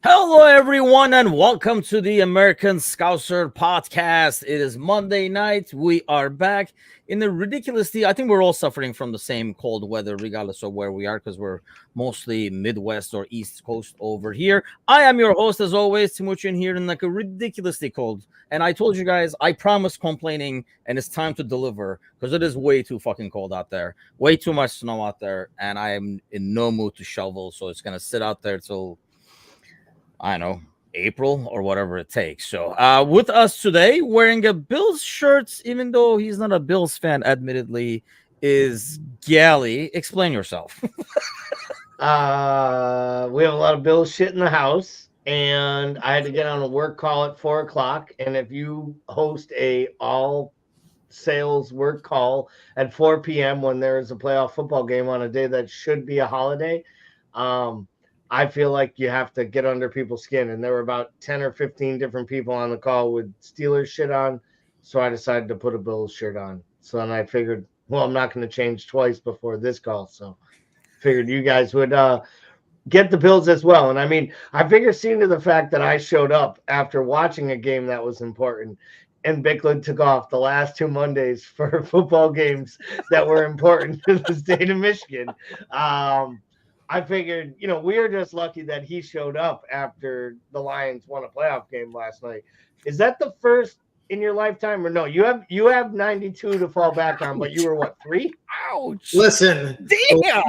Hello, everyone, and welcome to the American Scouser podcast. It is Monday night. We are back in the ridiculously. I think we're all suffering from the same cold weather, regardless of where we are, because we're mostly Midwest or East Coast over here. I am your host, as always, Timuchin here, in like a ridiculously cold. And I told you guys, I promised complaining, and it's time to deliver because it is way too fucking cold out there, way too much snow out there, and I am in no mood to shovel. So it's gonna sit out there till I don't know, April or whatever it takes. So, with us today, wearing a Bills shirt, even though he's not a Bills fan, admittedly, is Gally. Explain yourself. We have a lot of Bills shit in the house, and I had to get on a work call at 4 o'clock. And if you host a all sales work call at 4 p.m. when there is a playoff football game on a day that should be a holiday, I feel like you have to get under people's skin. And there were about 10 or 15 different people on the call with Steelers shit on. So I decided to put a Bills shirt on. So then I figured, well, I'm not going to change twice before this call. So figured you guys would get the Bills as well. And I mean, I figured seeing to the fact that I showed up after watching a game that was important and Bicklin took off the last 2 Mondays for football games that were important to the state of Michigan. I figured, we were just lucky that he showed up after the Lions won a playoff game last night. Is that the first in your lifetime, or no? You have 92 to fall back on, but you were what, 3? Ouch! Listen, Damn!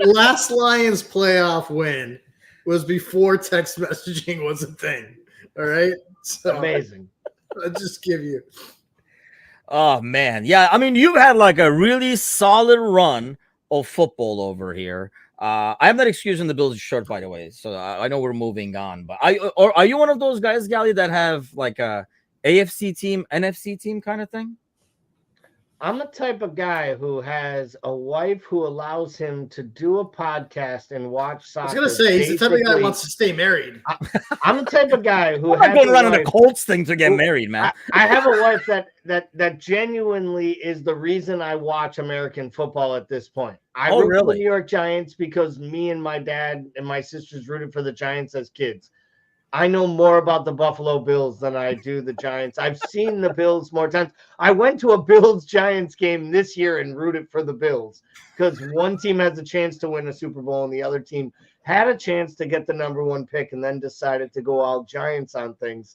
last Lions playoff win was before text messaging was a thing. All right, so Amazing. I'll just give you. Oh man, yeah. I mean, you've had like a really solid run of football over here. I am not excusing the Bills shirt, by the way. So I know we're moving on, but are you one of those guys, Gally, that have like a AFC team, NFC team kind of thing? I'm the type of guy who has a wife who allows him to do a podcast and watch soccer. I was gonna say he's the type of guy that wants to stay married. I'm the type of guy who I'm not going around on a Colts thing to get married, man. I have a wife that genuinely is the reason I watch American football at this point. I root for the New York Giants because me and my dad and my sisters rooted for the Giants as kids. I know more about the Buffalo Bills than I do the Giants. I've seen the Bills more times. I went to a Bills-Giants game this year and rooted for the Bills because one team has a chance to win a Super Bowl and the other team had a chance to get the number 1 pick and then decided to go all Giants on things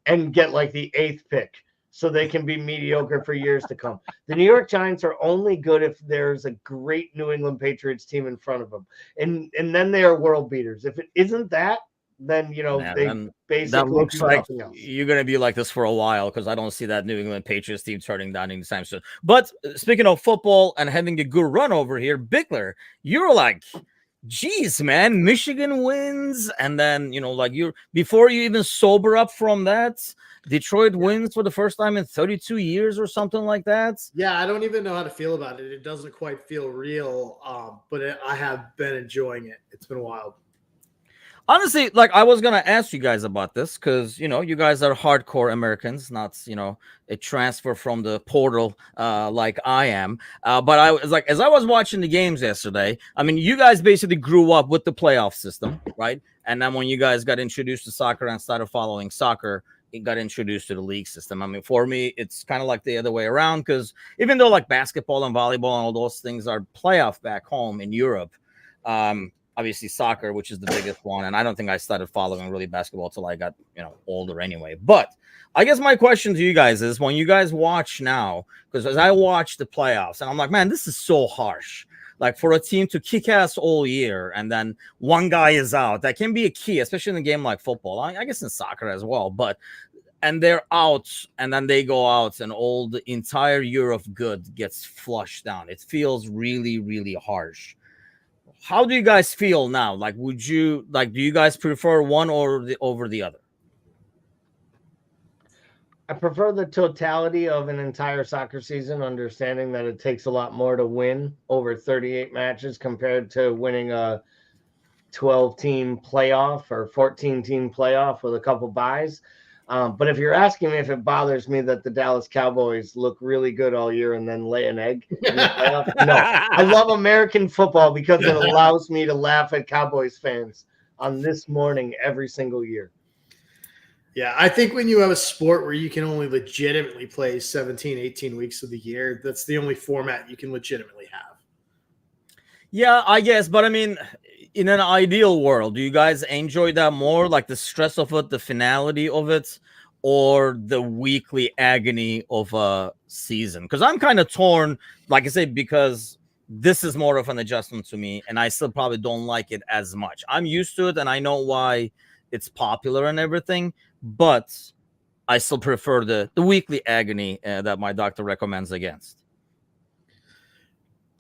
and get like the 8th pick so they can be mediocre for years to come. The New York Giants are only good if there's a great New England Patriots team in front of them. And then they are world beaters. If it isn't that, then they basically that looks like else. You're going to be like this for a while because I don't see that New England Patriots team turning down anytime soon. But speaking of football and having a good run over here, Bickler, you're like, geez, man, Michigan wins, and then before you even sober up from that, Detroit wins for the first time in 32 years or something like that. Yeah, I don't even know how to feel about it. It doesn't quite feel real, but I have been enjoying it. It's been wild. Honestly, like I was gonna ask you guys about this because you guys are hardcore Americans, not a transfer from the portal like I am. But I was like, as I was watching the games yesterday, I mean, you guys basically grew up with the playoff system, right? And then when you guys got introduced to soccer and started following soccer, it got introduced to the league system. I mean, for me, it's kind of like the other way around because even though like basketball and volleyball and all those things are playoff back home in Europe, obviously soccer, which is the biggest one. And I don't think I started following really basketball till I got, older anyway. But I guess my question to you guys is when you guys watch now, because as I watch the playoffs and I'm like, man, this is so harsh. Like for a team to kick ass all year and then one guy is out, that can be a key, especially in a game like football. I guess in soccer as well, and they're out and then they go out and all the entire year of good gets flushed down. It feels really, really harsh. How do you guys feel now? Like, do you guys prefer one over the other? I prefer the totality of an entire soccer season, understanding that it takes a lot more to win over 38 matches compared to winning a 12-team playoff or 14-team playoff with a couple buys. But if you're asking me if it bothers me that the Dallas Cowboys look really good all year and then lay an egg in the playoffs, no. I love American football because it allows me to laugh at Cowboys fans. on this morning every single year. Yeah, I think when you have a sport where you can only legitimately play 17, 18 weeks of the year, that's the only format you can legitimately have. Yeah, I guess, but I mean, in an ideal world, do you guys enjoy that more, like the stress of it, the finality of it, or the weekly agony of a season? Because I'm kind of torn, like I said, because this is more of an adjustment to me, and I still probably don't like it as much. I'm used to it, and I know why it's popular and everything, but I still prefer the weekly agony that my doctor recommends against.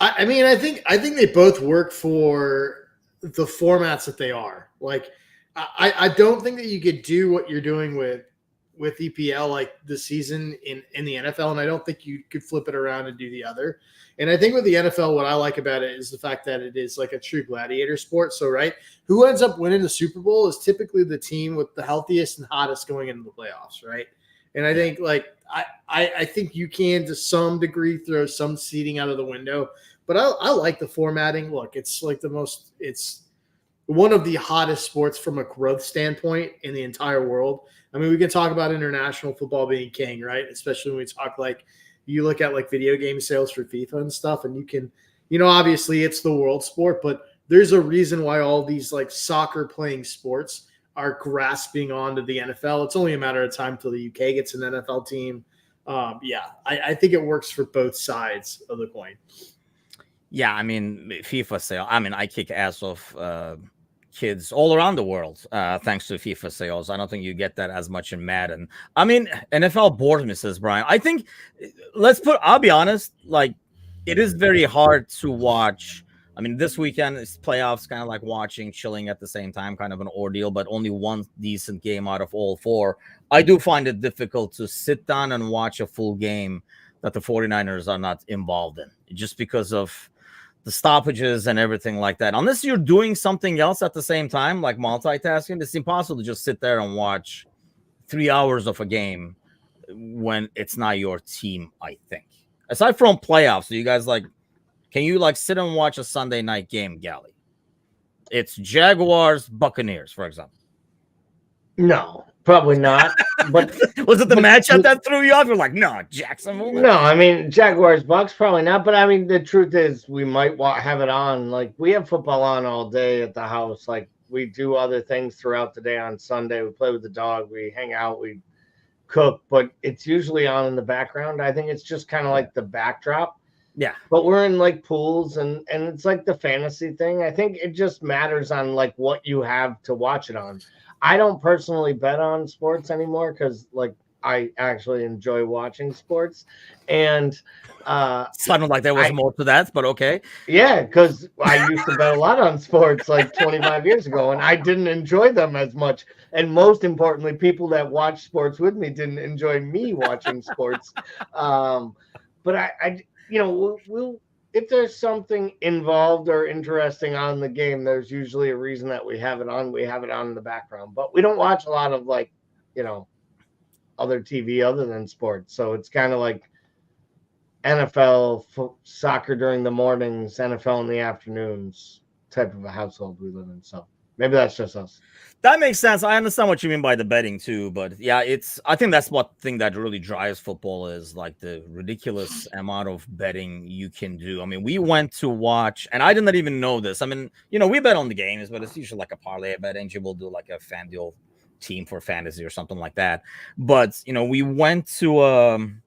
I mean, I think they both work for the formats that they are. Like, I don't think that you could do what you're doing with EPL like the season in the NFL, and I don't think you could flip it around and do the other. And I think with the NFL, what I like about it is the fact that it is like a true gladiator sport. So, right, who ends up winning the Super Bowl is typically the team with the healthiest and hottest going into the playoffs, right? And I think like I think you can to some degree throw some seeding out of the window. But I like the formatting. Look, it's like it's one of the hottest sports from a growth standpoint in the entire world. I mean, we can talk about international football being king, right? Especially when we talk like you look at like video game sales for FIFA and stuff, and you can, obviously it's the world sport, but there's a reason why all these like soccer playing sports are grasping onto the NFL. It's only a matter of time till the UK gets an NFL team. I think it works for both sides of the coin. Yeah, I mean, FIFA sale. I mean, I kick ass of kids all around the world thanks to FIFA sales. I don't think you get that as much in Madden. I mean, NFL bored me, says Brian. I think, I'll be honest, like, it is very hard to watch. I mean, this weekend is playoffs, kind of like watching, chilling at the same time, kind of an ordeal, but only one decent game out of all four. I do find it difficult to sit down and watch a full game that the 49ers are not involved in, just because of the stoppages and everything like that. Unless you're doing something else at the same time, like multitasking, it's impossible to just sit there and watch 3 hours of a game when it's not your team, I think. Aside from playoffs, so you guys can you sit and watch a Sunday night game, Gally? It's Jaguars, Buccaneers, for example. No, probably not. But was it the matchup that threw you off? You're like, no, Jacksonville. No, I mean Jaguars, Bucks, probably not. But I mean, the truth is, we might have it on. Like, we have football on all day at the house. Like, we do other things throughout the day. On Sunday, we play with the dog, we hang out, we cook, but it's usually on in the background. I think it's just kind of like the backdrop. Yeah. But we're in like pools, and it's like the fantasy thing. I think it just matters on like what you have to watch it on. I don't personally bet on sports anymore because like I actually enjoy watching sports, and sounded like there was more to that, but okay. Yeah, because I used to bet a lot on sports like 25 years ago, and I didn't enjoy them as much. And most importantly, people that watch sports with me didn't enjoy me watching sports. But I we'll if there's something involved or interesting on the game, there's usually a reason that we have it on. We have it on in the background, but we don't watch a lot of other TV other than sports. So it's kind of like NFL, soccer during the mornings, NFL in the afternoons type of a household we live in. So maybe that's just us. That makes sense. I understand what you mean by the betting too, but yeah, I think that's what thing that really drives football is like the ridiculous amount of betting you can do. I mean, we went to watch, and I didn't even know this. I mean, we bet on the games, but it's usually like a parlay bet. Angie will do like a FanDuel team for fantasy or something like that. But we went to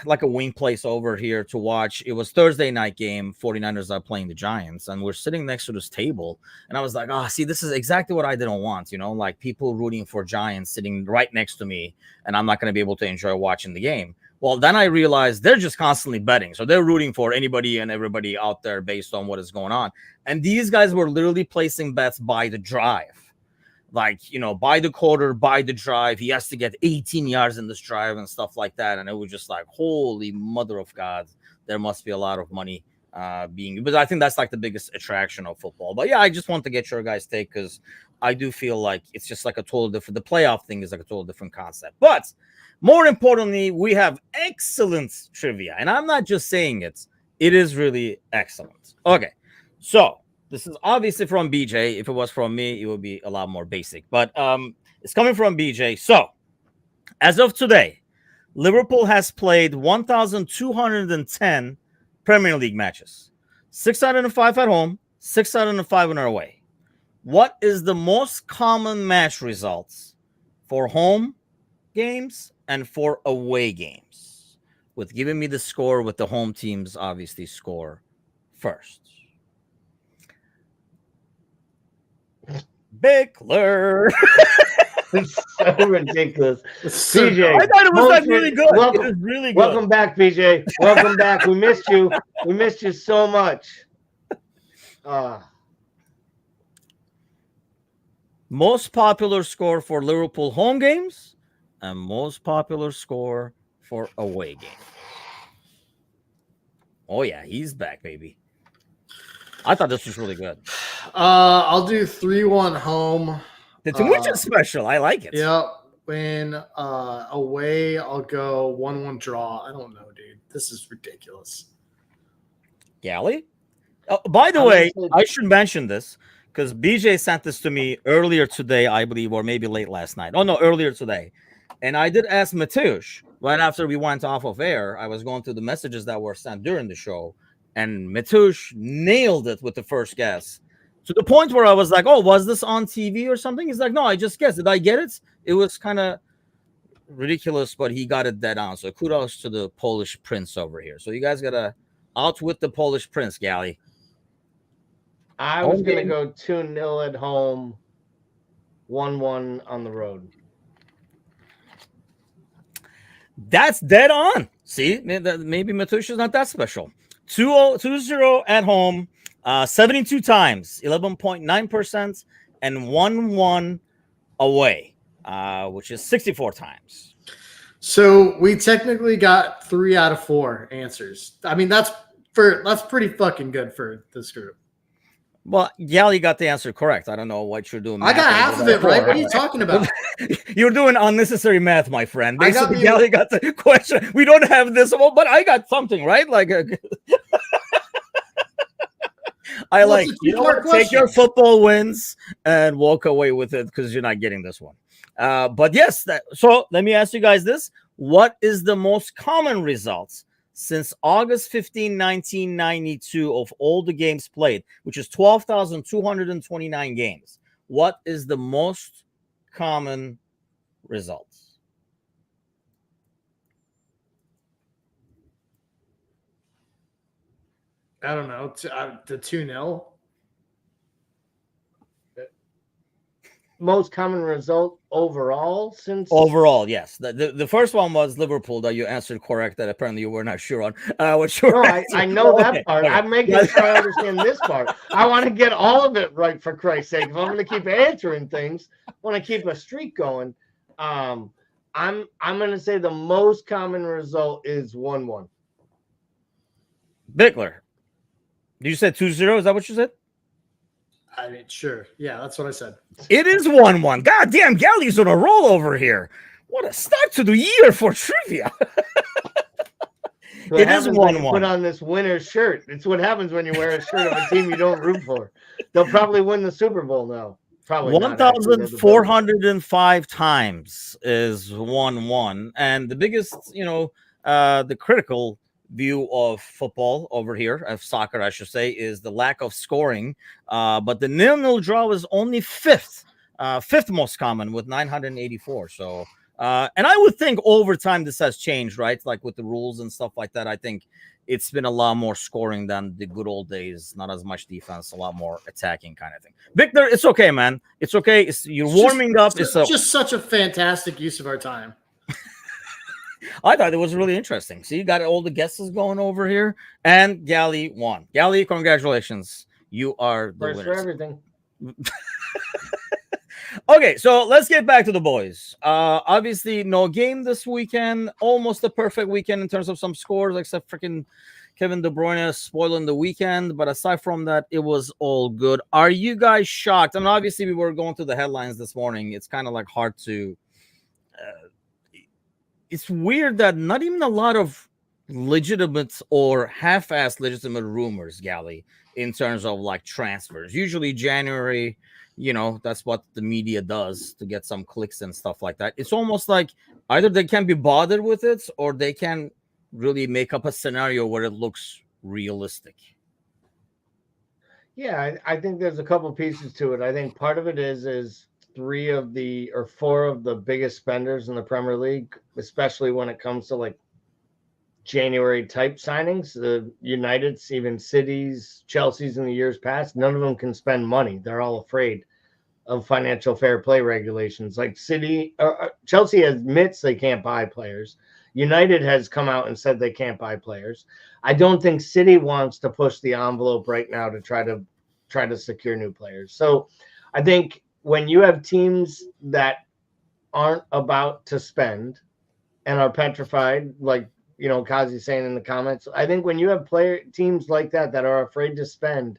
like a wing place over here to watch. It was Thursday night game. 49ers are playing the Giants, and we're sitting next to this table. And I was like, see, this is exactly what I didn't want. Like people rooting for Giants sitting right next to me, and I'm not going to be able to enjoy watching the game. Well, then I realized they're just constantly betting. So they're rooting for anybody and everybody out there based on what is going on. And these guys were literally placing bets by the drive. Like, by the quarter, by the drive, he has to get 18 yards in this drive and stuff like that. And it was just like, holy mother of God, there must be a lot of money but I think that's like the biggest attraction of football. But yeah, I just want to get your guys' take because I do feel like it's just like a total different, the playoff thing is like a total different concept. But more importantly, we have excellent trivia. And I'm not just saying it is really excellent. Okay, so This is obviously from BJ. If it was from me, it would be a lot more basic. But it's coming from BJ. So, as of today, Liverpool has played 1,210 Premier League matches. 605 at home, 605 on our away. What is the most common match results for home games and for away games? With giving me the score with the home teams obviously score first. Bickler. It's so ridiculous. So- PJ, I thought it was like really good. Welcome, It is really good. welcome back, PJ. Welcome back. We missed you. We missed you so much. Most popular score for Liverpool home games and most popular score for away games. Oh yeah, he's back, baby. I thought this was really good. I'll do 3-1 home. The Twitch special. I like it. Yep. When away, I'll go 1-1 draw. I don't know, dude. This is ridiculous. Gally? By the way, I should mention this because BJ sent this to me earlier today, I believe, or maybe late last night. Oh, no, earlier today. And I did ask Mateusz right after we went off of air. I was going through the messages that were sent during the show, and Mateusz nailed it with the first guess. To the point where I was like, oh, was this on TV or something? He's like, no, I just guessed. Did I get it? It was kind of ridiculous, but he got it dead on. So kudos to the Polish prince over here. So you guys got to outwit the Polish prince, Gally. I was going to go 2-0 at home, 1-1 on the road. That's dead on. See, maybe Mateusz is not that special. 2-0 at home, 72 times, 11.9%, and 1-1 away, which is 64 times. So we technically got 3 out of 4 answers. I mean, that's pretty fucking good for this group. Well, Gally got the answer correct. I don't know what you're doing. I got half of it right. What are you talking about? You're doing unnecessary math, my friend. Basically, I Gally got the question. We don't have this, but I got something right. Like, I like take your football wins and walk away with it because you're not getting this one. But yes, so let me ask you guys this: what is the most common results since August 15, 1992 of all the games played, which is 12,229 games? What is the most common results? I don't know. The 2-0. Most common result overall since Overall, yes. The first one was Liverpool that you answered correct. That apparently you were not sure on. What your I know that part. Okay. I'm making sure I understand this part. I want to get all of it right, for Christ's sake. If I'm going to keep answering things, I want to keep a streak going. I'm going to say the most common result is 1-1. Bickler, did you say 2-0? Is that what you said? I mean, sure. Yeah, that's what I said. It is 1-1. God damn, Gally's on a roll over here. What a start to the year for trivia. It is 1-1. Put on this winner's shirt. It's what happens when you wear a shirt of a team you don't root for. They'll probably win the Super Bowl now. Probably 1,405 times is 1-1. And the biggest, the critical view of football over here, of soccer, I should say, is the lack of scoring. But the 0-0 draw is only fifth most common with 984. So, and I would think over time this has changed, right? Like with the rules and stuff like that. I think it's been a lot more scoring than the good old days. Not as much defense, a lot more attacking kind of thing. Victor, it's okay, man. It's okay. You're warming up. It's just such a fantastic use of our time. I thought it was really interesting. See, you got all the guesses going over here, and Gally won. Gally, congratulations. You are the first winner for everything. Okay, so let's get back to the boys. Obviously, no game this weekend. Almost a perfect weekend in terms of some scores, except freaking Kevin De Bruyne spoiling the weekend. But aside from that, it was all good. Are you guys shocked? I mean, obviously, we were going through the headlines this morning. It's kind of like hard to... it's weird that not even a lot of legitimate or half-assed legitimate rumors, Gally, in terms of like transfers. Usually January, that's what the media does to get some clicks and stuff like that. It's almost like either they can be bothered with it or they can really make up a scenario where it looks realistic. Yeah, I think there's a couple pieces to it. I think part of it is 4 of the biggest spenders in the Premier League, especially when it comes to like January type signings, the Uniteds, even Cities, Chelsea's in the years past, none of them can spend money. They're all afraid of financial fair play regulations. Like Chelsea admits they can't buy players. United has come out and said they can't buy players. I don't think City wants to push the envelope right now to try to secure new players. So I think when you have teams that aren't about to spend and are petrified, like Kazi's saying in the comments, I think when you have teams like that are afraid to spend,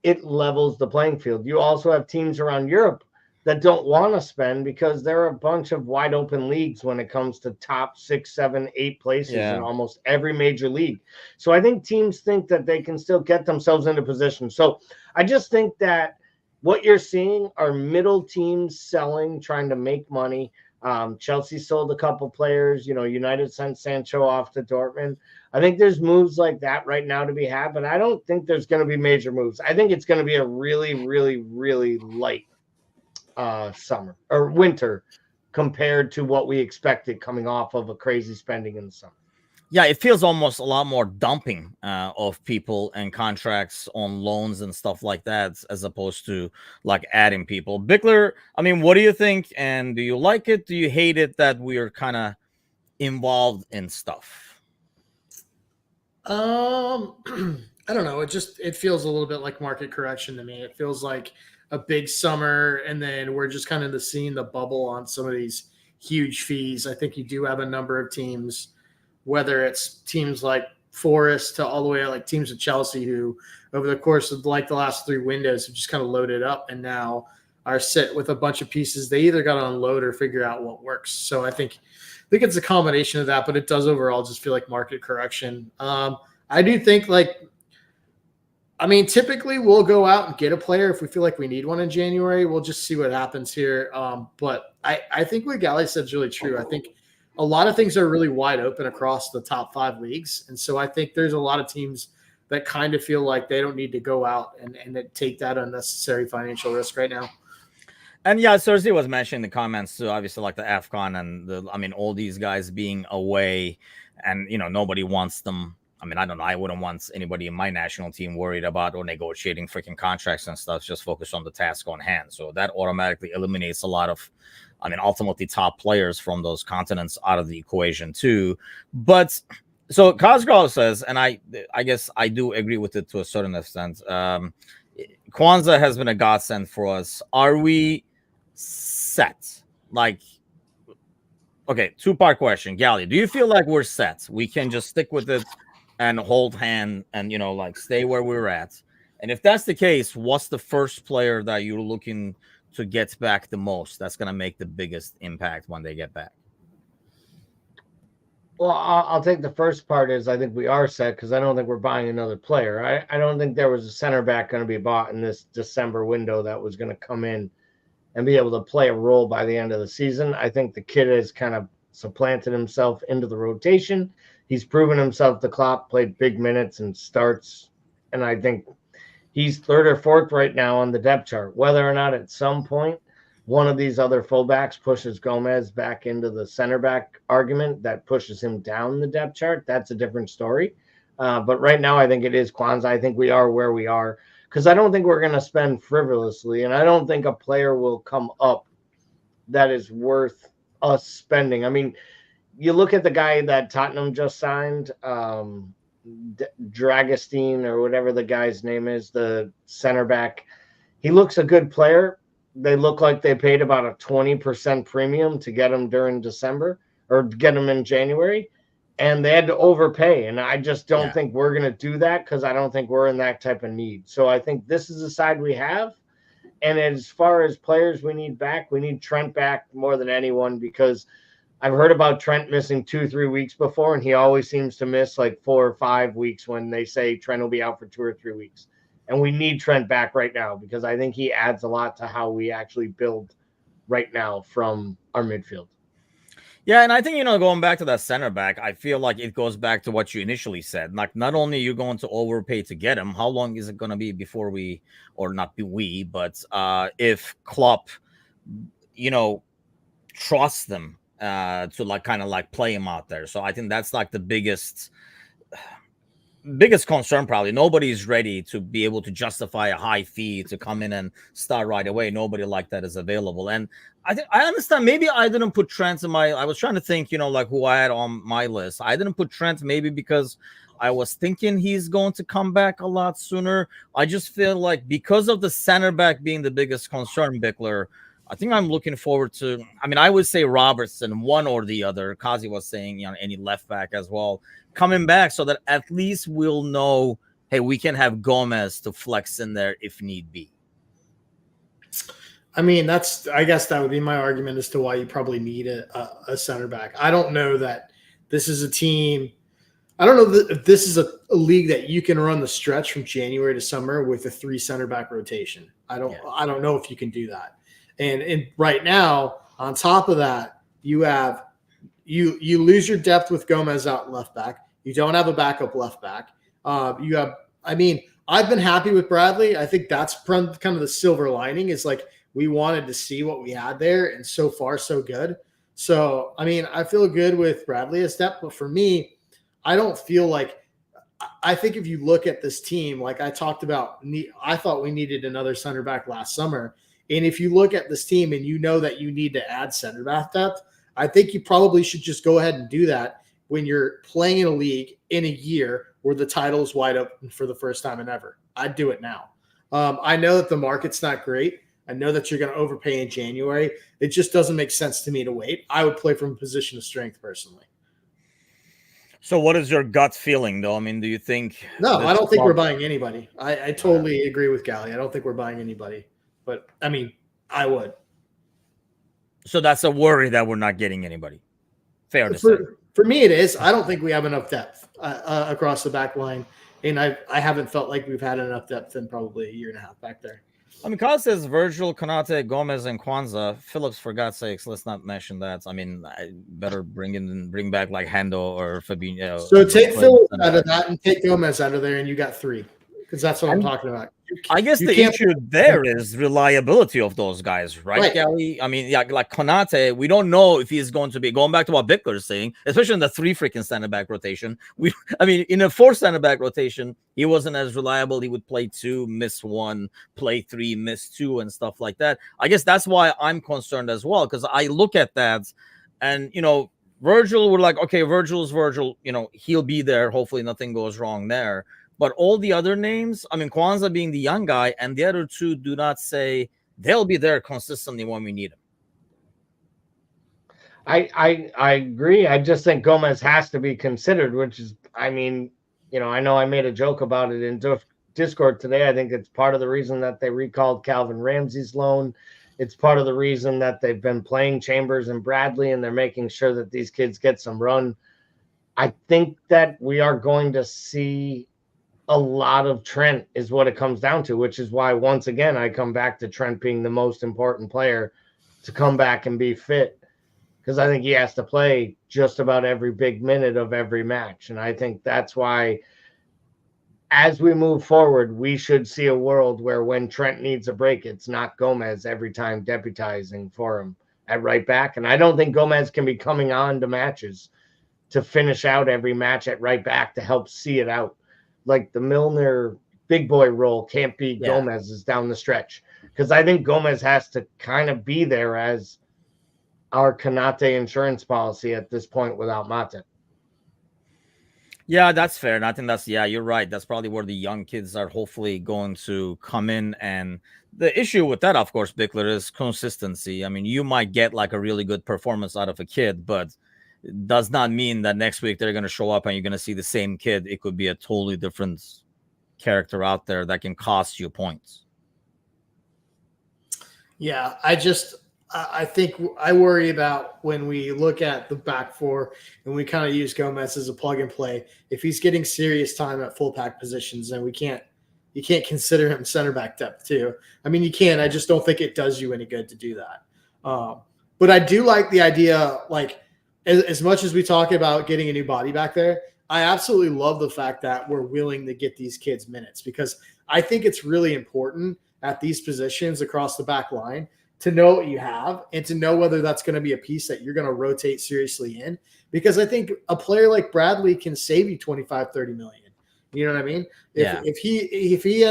it levels the playing field. You also have teams around Europe that don't want to spend because there are a bunch of wide open leagues when it comes to top 6, 7, 8 places in almost every major league. So I think teams think that they can still get themselves into position. So I just think that what you're seeing are middle teams selling, trying to make money. Chelsea sold a couple players. United sent Sancho off to Dortmund. I think there's moves like that right now to be had, but I don't think there's going to be major moves. I think it's going to be a really, really, really light summer or winter compared to what we expected coming off of a crazy spending in the summer. Yeah, it feels almost a lot more dumping of people and contracts on loans and stuff like that, as opposed to like adding people. Bickler, I mean, what do you think? And do you like it? Do you hate it that we are kind of involved in stuff? I don't know. It feels a little bit like market correction to me. It feels like a big summer, and then we're just kind of seeing the bubble on some of these huge fees. I think you do have a number of teams, whether it's teams like Forest to all the way like teams of Chelsea, who over the course of like the last 3 windows have just kind of loaded up and now are sit with a bunch of pieces they either got to unload or figure out what works. So I think it's a combination of that, but it does overall just feel like market correction. I do think typically we'll go out and get a player if we feel like we need one in January. We'll just see what happens here. But I think what Gally said is really true. I think a lot of things are really wide open across the top 5 leagues. And so I think there's a lot of teams that kind of feel like they don't need to go out and take that unnecessary financial risk right now. And yeah, Cersei was mentioning in the comments too, obviously like the AFCON and all these guys being away and, nobody wants them. I mean, I don't know. I wouldn't want anybody in my national team worried about or negotiating freaking contracts and stuff. Just focus on the task on hand. So that automatically eliminates a lot of, ultimately top players from those continents out of the equation too. But so Cosgrove says, and I guess I do agree with it to a certain extent. Kwanzaa has been a godsend for us. Are we set? Like, okay, 2-part question. Gally, do you feel like we're set? We can just stick with it and hold hand and, stay where we're at. And if that's the case, what's the first player that you're looking to get back the most? That's going to make the biggest impact when they get back. Well, I'll take the first part is I think we are set because I don't think we're buying another player. I don't think there was a center back going to be bought in this December window that was going to come in and be able to play a role by the end of the season. I think the kid has kind of supplanted himself into the rotation. He's proven himself. The Klopp played big minutes and starts, and I think he's 3rd or 4th right now on the depth chart. Whether or not at some point one of these other fullbacks pushes Gomez back into the center back argument that pushes him down the depth chart, that's a different story. But right now, I think it is Kwanzaa. I think we are where we are because I don't think we're going to spend frivolously, and I don't think a player will come up that is worth us spending. I mean, you look at the guy that Tottenham just signed, Dragostine or whatever the guy's name is, the center back. He looks a good player. They look like they paid about a 20% premium to get him during December or get him in January, and they had to overpay. And I just don't think we're going to do that because I don't think we're in that type of need. So I think this is the side we have. And as far as players we need back, we need Trent back more than anyone because I've heard about Trent missing 2-3 weeks before, and he always seems to miss like 4 or 5 weeks when they say Trent will be out for 2 or 3 weeks. And we need Trent back right now because I think he adds a lot to how we actually build right now from our midfield. Yeah, and I think, going back to that center back, I feel like it goes back to what you initially said. Like, not only are you going to overpay to get him, how long is it going to be before if Klopp, trusts them to like kind of like play him out there. So I think that's like the biggest concern. Probably nobody's ready to be able to justify a high fee to come in and start right away. Nobody like that is available. And I think I understand. Maybe I didn't put Trent in I was trying to think, like who I had on my list. I didn't put Trent maybe because I was thinking he's going to come back a lot sooner. I just feel like because of the center back being the biggest concern, Bickler, I think I'm looking forward to. I mean, I would say Robertson, one or the other. Kazi was saying, any left back as well, coming back so that at least we'll know, hey, we can have Gomez to flex in there if need be. I mean, I guess that would be my argument as to why you probably need a center back. I don't know that this is a team. I don't know if this is a league that you can run the stretch from January to summer with a 3 center back rotation. I don't know if you can do that. And right now, on top of that, you have you lose your depth with Gomez out left back. You don't have a backup left back. I've been happy with Bradley. I think that's kind of the silver lining is like we wanted to see what we had there, and so far so good. So I feel good with Bradley as depth, but for me, I don't feel like. I think if you look at this team, like I talked about, I thought we needed another center back last summer. And if you look at this team and you know that you need to add center back depth, I think you probably should just go ahead and do that when you're playing in a league in a year where the title is wide open for the first time in ever. I'd do it now. I know that the market's not great. I know that you're going to overpay in January. It just doesn't make sense to me to wait. I would play from a position of strength personally. So what is your gut feeling, though? I mean, do you think... No, I don't think we're buying anybody. I totally agree with Gally. I don't think we're buying anybody. But, I would. So that's a worry that we're not getting anybody. Fair to say. For me, it is. I don't think we have enough depth across the back line. And I haven't felt like we've had enough depth in probably a year and a half back there. Kyle says Virgil, Konate, Gomez, and Kwanzaa. Phillips, for God's sakes, let's not mention that. I better bring back like Hendo or Fabinho. So take Phillips out of that and take Gomez out of there, and you got 3. Because that's what I'm talking about. I guess the issue there is reliability of those guys, right, Gally? Like Konate, we don't know if he's going to be going back to what Bickler is saying, especially in the 3 freaking center back rotation. In a 4 center back rotation, he wasn't as reliable. He would play 2, miss 1, play 3, miss 2, and stuff like that. I guess that's why I'm concerned as well, because I look at that, and Virgil, we're like, okay, Virgil's Virgil. He'll be there. Hopefully, nothing goes wrong there. But all the other names, Kwanzaa being the young guy, and the other 2 do not say they'll be there consistently when we need them. I agree. I just think Gomez has to be considered, which is, I know I made a joke about it in Discord today. I think it's part of the reason that they recalled Calvin Ramsey's loan. It's part of the reason that they've been playing Chambers and Bradley, and they're making sure that these kids get some run. I think that we are going to see a lot of Trent is what it comes down to, which is why, once again, I come back to Trent being the most important player to come back and be fit, because I think he has to play just about every big minute of every match. And I think that's why, as we move forward, we should see a world where when Trent needs a break, it's not Gomez every time deputizing for him at right back. And I don't think Gomez can be coming on to matches to finish out every match at right back to help see it out. Like the Milner big boy role can't be Gomez's down the stretch, because I think Gomez has to kind of be there as our Konate insurance policy at this point without Mata. Yeah, that's fair. And I think you're right. That's probably where the young kids are hopefully going to come in. And the issue with that, of course, Bickler, is consistency. You might get like a really good performance out of a kid, but it does not mean that next week they're going to show up and you're going to see the same kid. It could be a totally different character out there that can cost you points. Yeah, I think I worry about when we look at the back 4 and we kind of use Gomez as a plug and play. If he's getting serious time at full pack positions, then we can't you can't consider him center back depth too. I mean, you can. I just don't think it does you any good to do that. But I do like the idea, like as much as we talk about getting a new body back there, I absolutely love the fact that we're willing to get these kids minutes, because I think it's really important at these positions across the back line to know what you have and to know whether that's going to be a piece that you're going to rotate seriously in, because I think a player like Bradley can save you 25, 30 million. You know what I mean? If he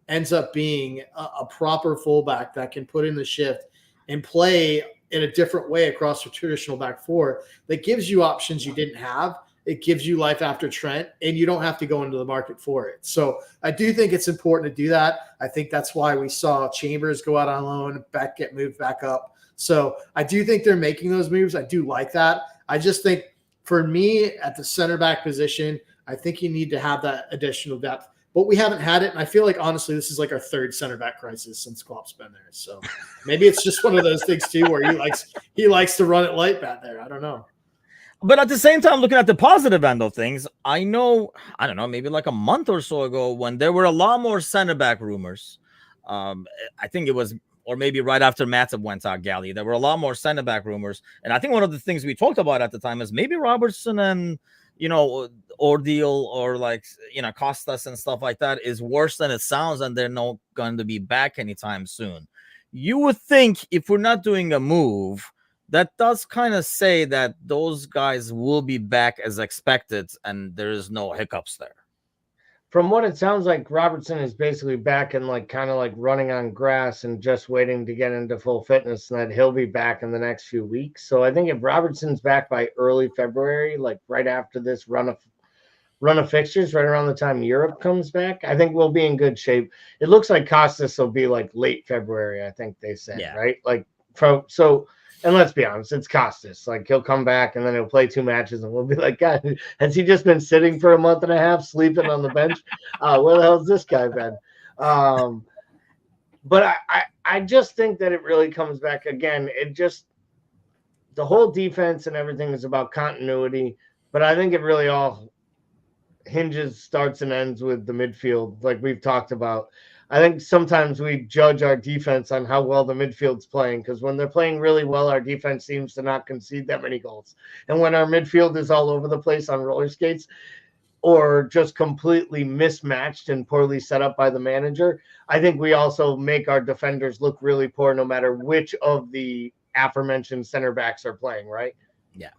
ends up being a proper fullback that can put in the shift and play in a different way across the traditional back four, that gives you options you didn't have. It gives you life after Trent, and you don't have to go into the market for it. So I do think it's important to do that. I think that's why we saw Chambers go out on loan, Beck get moved back up. So I do think they're making those moves. I do like that. I just think for me at the center back position, I think you need to have that additional depth. But we haven't had it, and I feel like, honestly, this is like our third center back crisis since Klopp's been there. So maybe it's just one of those things, too, where he likes to run it light back there. I don't know. But at the same time, looking at the positive end of things, I don't know, maybe like a month or so ago when there were a lot more center back rumors. I think it was, or maybe right after Matip went out, Gally, there were a lot more center back rumors. And I think one of the things we talked about at the time is maybe Robertson and, Ordeal or Costas and stuff like that is worse than it sounds, and they're not going to be back anytime soon. You would think if we're not doing a move, that does kind of say that those guys will be back as expected and there is no hiccups there. From what it sounds like, Robertson is basically back and kind of running on grass and just waiting to get into full fitness, and that he'll be back in the next few weeks. So I think if Robertson's back by early February, right after this run of fixtures, right around the time Europe comes back, I think we'll be in good shape. It looks like Costas will be late February, I think they said, right? And let's be honest, it's Costas. He'll come back and then he'll play 2 matches and we'll be like, God, has he just been sitting for a month and a half, sleeping on the bench? Where the hell's this guy been? But I just think that it really comes back again. The whole defense and everything is about continuity, but I think it really all starts and ends with the midfield, like we've talked about. I think sometimes we judge our defense on how well the midfield's playing, because when they're playing really well, our defense seems to not concede that many goals. And when our midfield is all over the place on roller skates or just completely mismatched and poorly set up by the manager, I think we also make our defenders look really poor no matter which of the aforementioned center backs are playing, right? Yeah.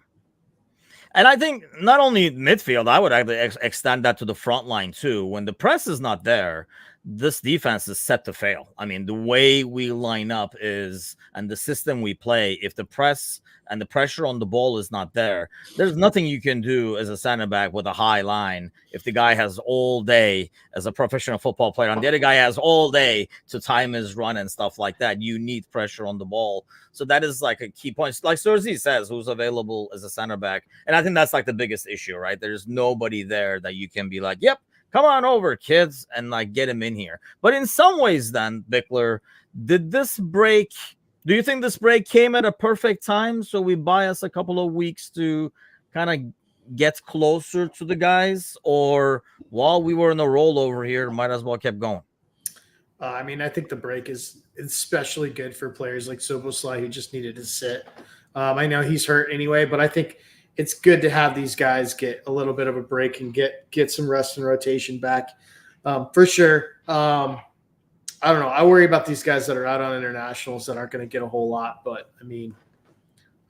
And I think not only midfield, I would actually extend that to the front line too. When the press is not there, this defense is set to fail. I mean, the way we line up and the system we play, if the press and the pressure on the ball is not there, there's nothing you can do as a center back with a high line. If the guy has all day as a professional football player and the other guy has all day to time his run and stuff like that, you need pressure on the ball. So that is a key point. Like Serzi says, who's available as a center back. And I think that's the biggest issue, right? There's nobody there that you can be like, yep, come on over, kids, and get him in here. But in some ways, then, Bickler, do you think this break came at a perfect time? So we buy us a couple of weeks to kind of get closer to the guys, or while we were in a rollover here, might as well kept going? I mean, I think the break is especially good for players like Soboslai, who just needed to sit. I know he's hurt anyway, but I think it's good to have these guys get a little bit of a break and get some rest and rotation back. For sure. I don't know. I worry about these guys that are out on internationals that aren't going to get a whole lot, but I mean,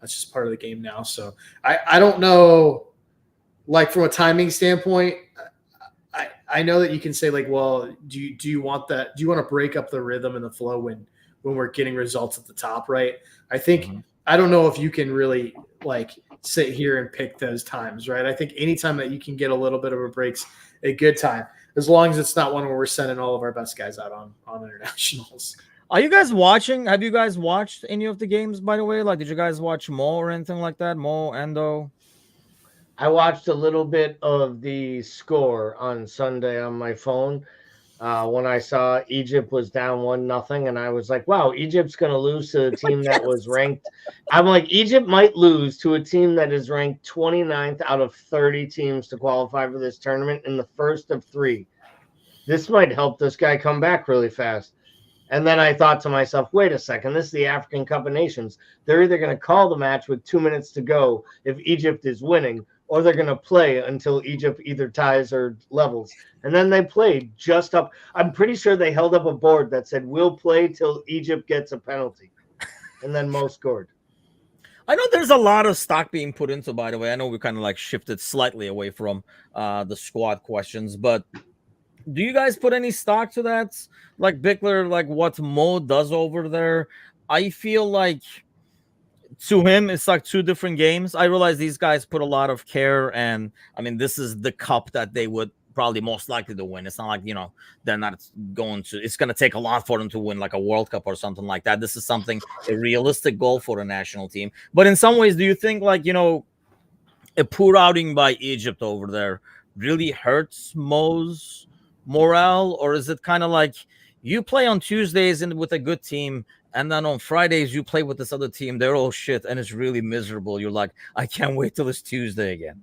that's just part of the game now. So I don't know, from a timing standpoint, I know that you can say well, do you want that? Do you want to break up the rhythm and the flow when we're getting results at the top, right? I think, I don't know if you can really sit here and pick those times, right? I think anytime that you can get a little bit of a break's a good time, as long as it's not one where we're sending all of our best guys out on internationals. Are you guys watching? Have you guys watched any of the games, by the way? Did you guys watch Mo or anything like that? Mo, Endo? I watched a little bit of the score on Sunday on my phone when I saw Egypt was down 1-0, and I was like, wow, Egypt's going to lose to a team that was ranked. I'm like, Egypt might lose to a team that is ranked 29th out of 30 teams to qualify for this tournament in the first of 3. this might help this guy come back really fast. And then I thought to myself, wait a second, this is the African Cup of Nations. They're either going to call the match with 2 minutes to go if Egypt is winning, or they're going to play until Egypt either ties or levels. And then they played just up. I'm pretty sure they held up a board that said, we'll play till Egypt gets a penalty. And then Mo scored. I know there's a lot of stock being put into, by the way. I know we kind of like shifted slightly away from the squad questions, but do you guys put any stock to that? Like Bickler, like what Mo does over there? I feel like to him, it's like two different games. I realize these guys put a lot of care, and I mean, this is the cup that they would probably most likely to win. It's not like, they're not going to, it's going to take a lot for them to win like a World Cup or something like that. This is something, a realistic goal for the national team. But in some ways, do you think like, a poor outing by Egypt over there really hurts Mo's morale? Or is it kind of like you play on Tuesdays with a good team, and then on Fridays you play with this other team, they're all shit and it's really miserable. You're like, I can't wait till it's Tuesday again.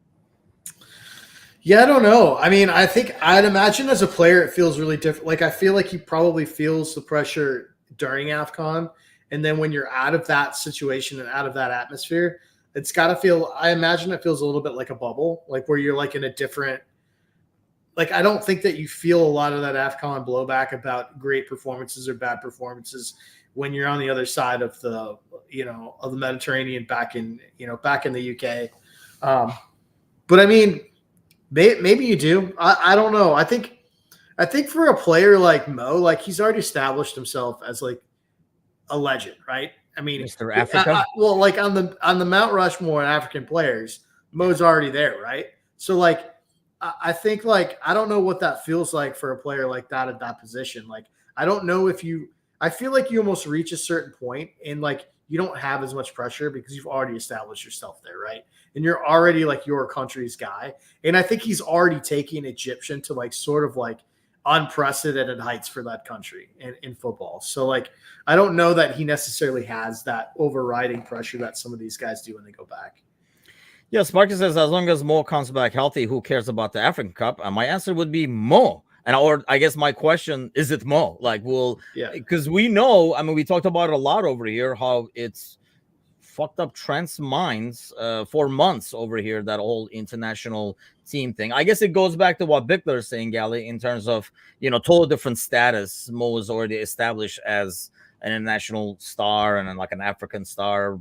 Yeah, I don't know. I mean, I'd imagine as a player, it feels really different. Like, I feel like he probably feels the pressure during AFCON. And then when you're out of that situation and out of that atmosphere, it's got to feel, I imagine it feels a little bit like a bubble, like where you're like in a different, like, I don't think that you feel a lot of that AFCON blowback about great performances or bad performances when you're on the other side of the, of the Mediterranean back in the UK. But I mean, maybe you do. I don't know. I think for a player like Mo, like he's already established himself as like a legend, right? I mean, Mr. Africa. Well, like on the Mount Rushmore of African players, Mo's already there, right? So like, I think like I don't know what that feels like for a player like that at that position. Like I don't know if I feel like you almost reach a certain point and like you don't have as much pressure because you've already established yourself there, right? And you're already like your country's guy. And I think he's already taking Egyptian to like sort of like unprecedented heights for that country in football. So like, I don't know that he necessarily has that overriding pressure that some of these guys do when they go back. Yes, Marcus says, as long as Mo comes back healthy, who cares about the African Cup? And my answer would be Mo. And or I guess my question, is it Mo? Like, because we know, I mean, we talked about it a lot over here, how it's fucked up trans minds for months over here, that whole international team thing. I guess it goes back to what Bickler is saying, Gally, in terms of, total different status. Mo is already established as an international star and then like an African star.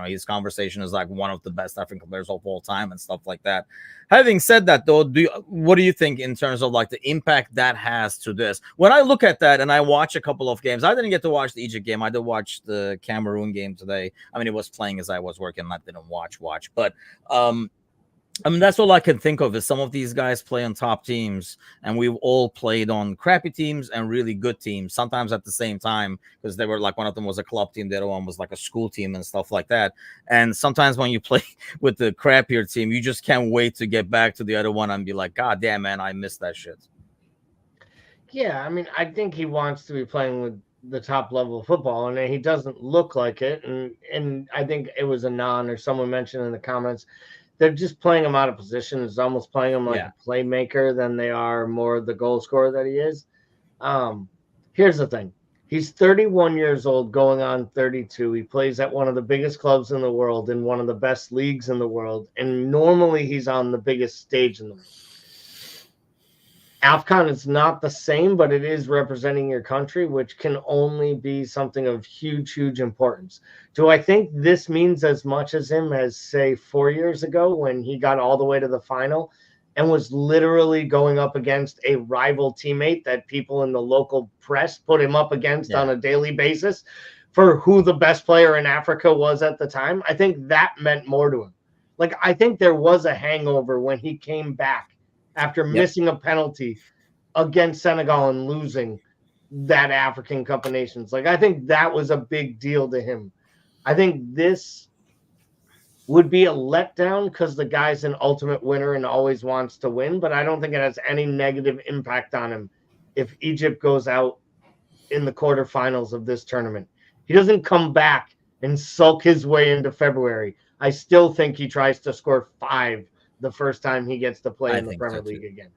His conversation is like one of the best African players of all time and stuff like that. Having said that, though, what do you think in terms of like the impact that has to this? When I look at that and I watch a couple of games, I didn't get to watch the Egypt game. I did watch the Cameroon game today. I mean, it was playing as I was working. I didn't watch, but I mean, that's all I can think of is some of these guys play on top teams, and we've all played on crappy teams and really good teams, sometimes at the same time, because they were like, one of them was a club team, the other one was like a school team and stuff like that. And sometimes when you play with the crappier team, you just can't wait to get back to the other one and be like, God damn, man, I missed that shit. Yeah, I mean, I think he wants to be playing with the top level of football, and he doesn't look like it. And I think it was Anon or someone mentioned in the comments, they're just playing him out of position. It's almost playing him like a playmaker than they are more the goal scorer that he is. Here's the thing. He's 31 years old, going on 32. He plays at one of the biggest clubs in the world, in one of the best leagues in the world. And normally he's on the biggest stage in the world. AFCON is not the same, but it is representing your country, which can only be something of huge, huge importance. Do I think this means as much as him as, say, 4 years ago when he got all the way to the final and was literally going up against a rival teammate that people in the local press put him up against on a daily basis for who the best player in Africa was at the time? I think that meant more to him. Like, I think there was a hangover when he came back after missing a penalty against Senegal and losing that African Cup of Nations. Like, I think that was a big deal to him. I think this would be a letdown because the guy's an ultimate winner and always wants to win, but I don't think it has any negative impact on him if Egypt goes out in the quarterfinals of this tournament. He doesn't come back and sulk his way into February. I still think he tries to score 5 the first time he gets to play I in the think Premier so, too. League again.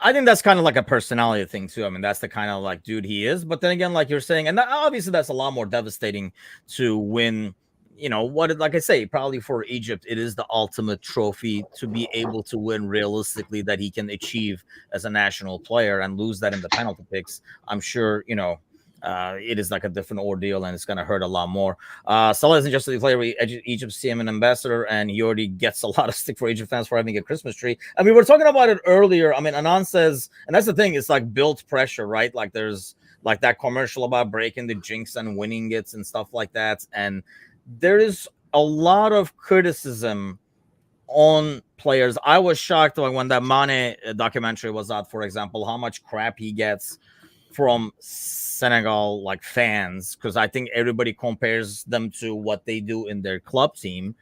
I think that's kind of like a personality thing too. I mean, that's the kind of like dude he is. But then again, like you're saying, and obviously that's a lot more devastating to win. You know what? Like I say, probably for Egypt, it is the ultimate trophy to be able to win realistically that he can achieve as a national player, and lose that in the penalty picks. I'm sure it is like a different ordeal, and it's going to hurt a lot more. Salah isn't just a player. Egypt's CM an ambassador, and he already gets a lot of stick for Egypt fans for having a Christmas tree. I mean, we were talking about it earlier. I mean, Anand says, and that's the thing, it's like built pressure, right? Like there's like that commercial about breaking the jinx and winning it and stuff like that. And there is a lot of criticism on players. I was shocked when that Mane documentary was out, for example, how much crap he gets from Senegal like fans, because I think everybody compares them to what they do in their club team.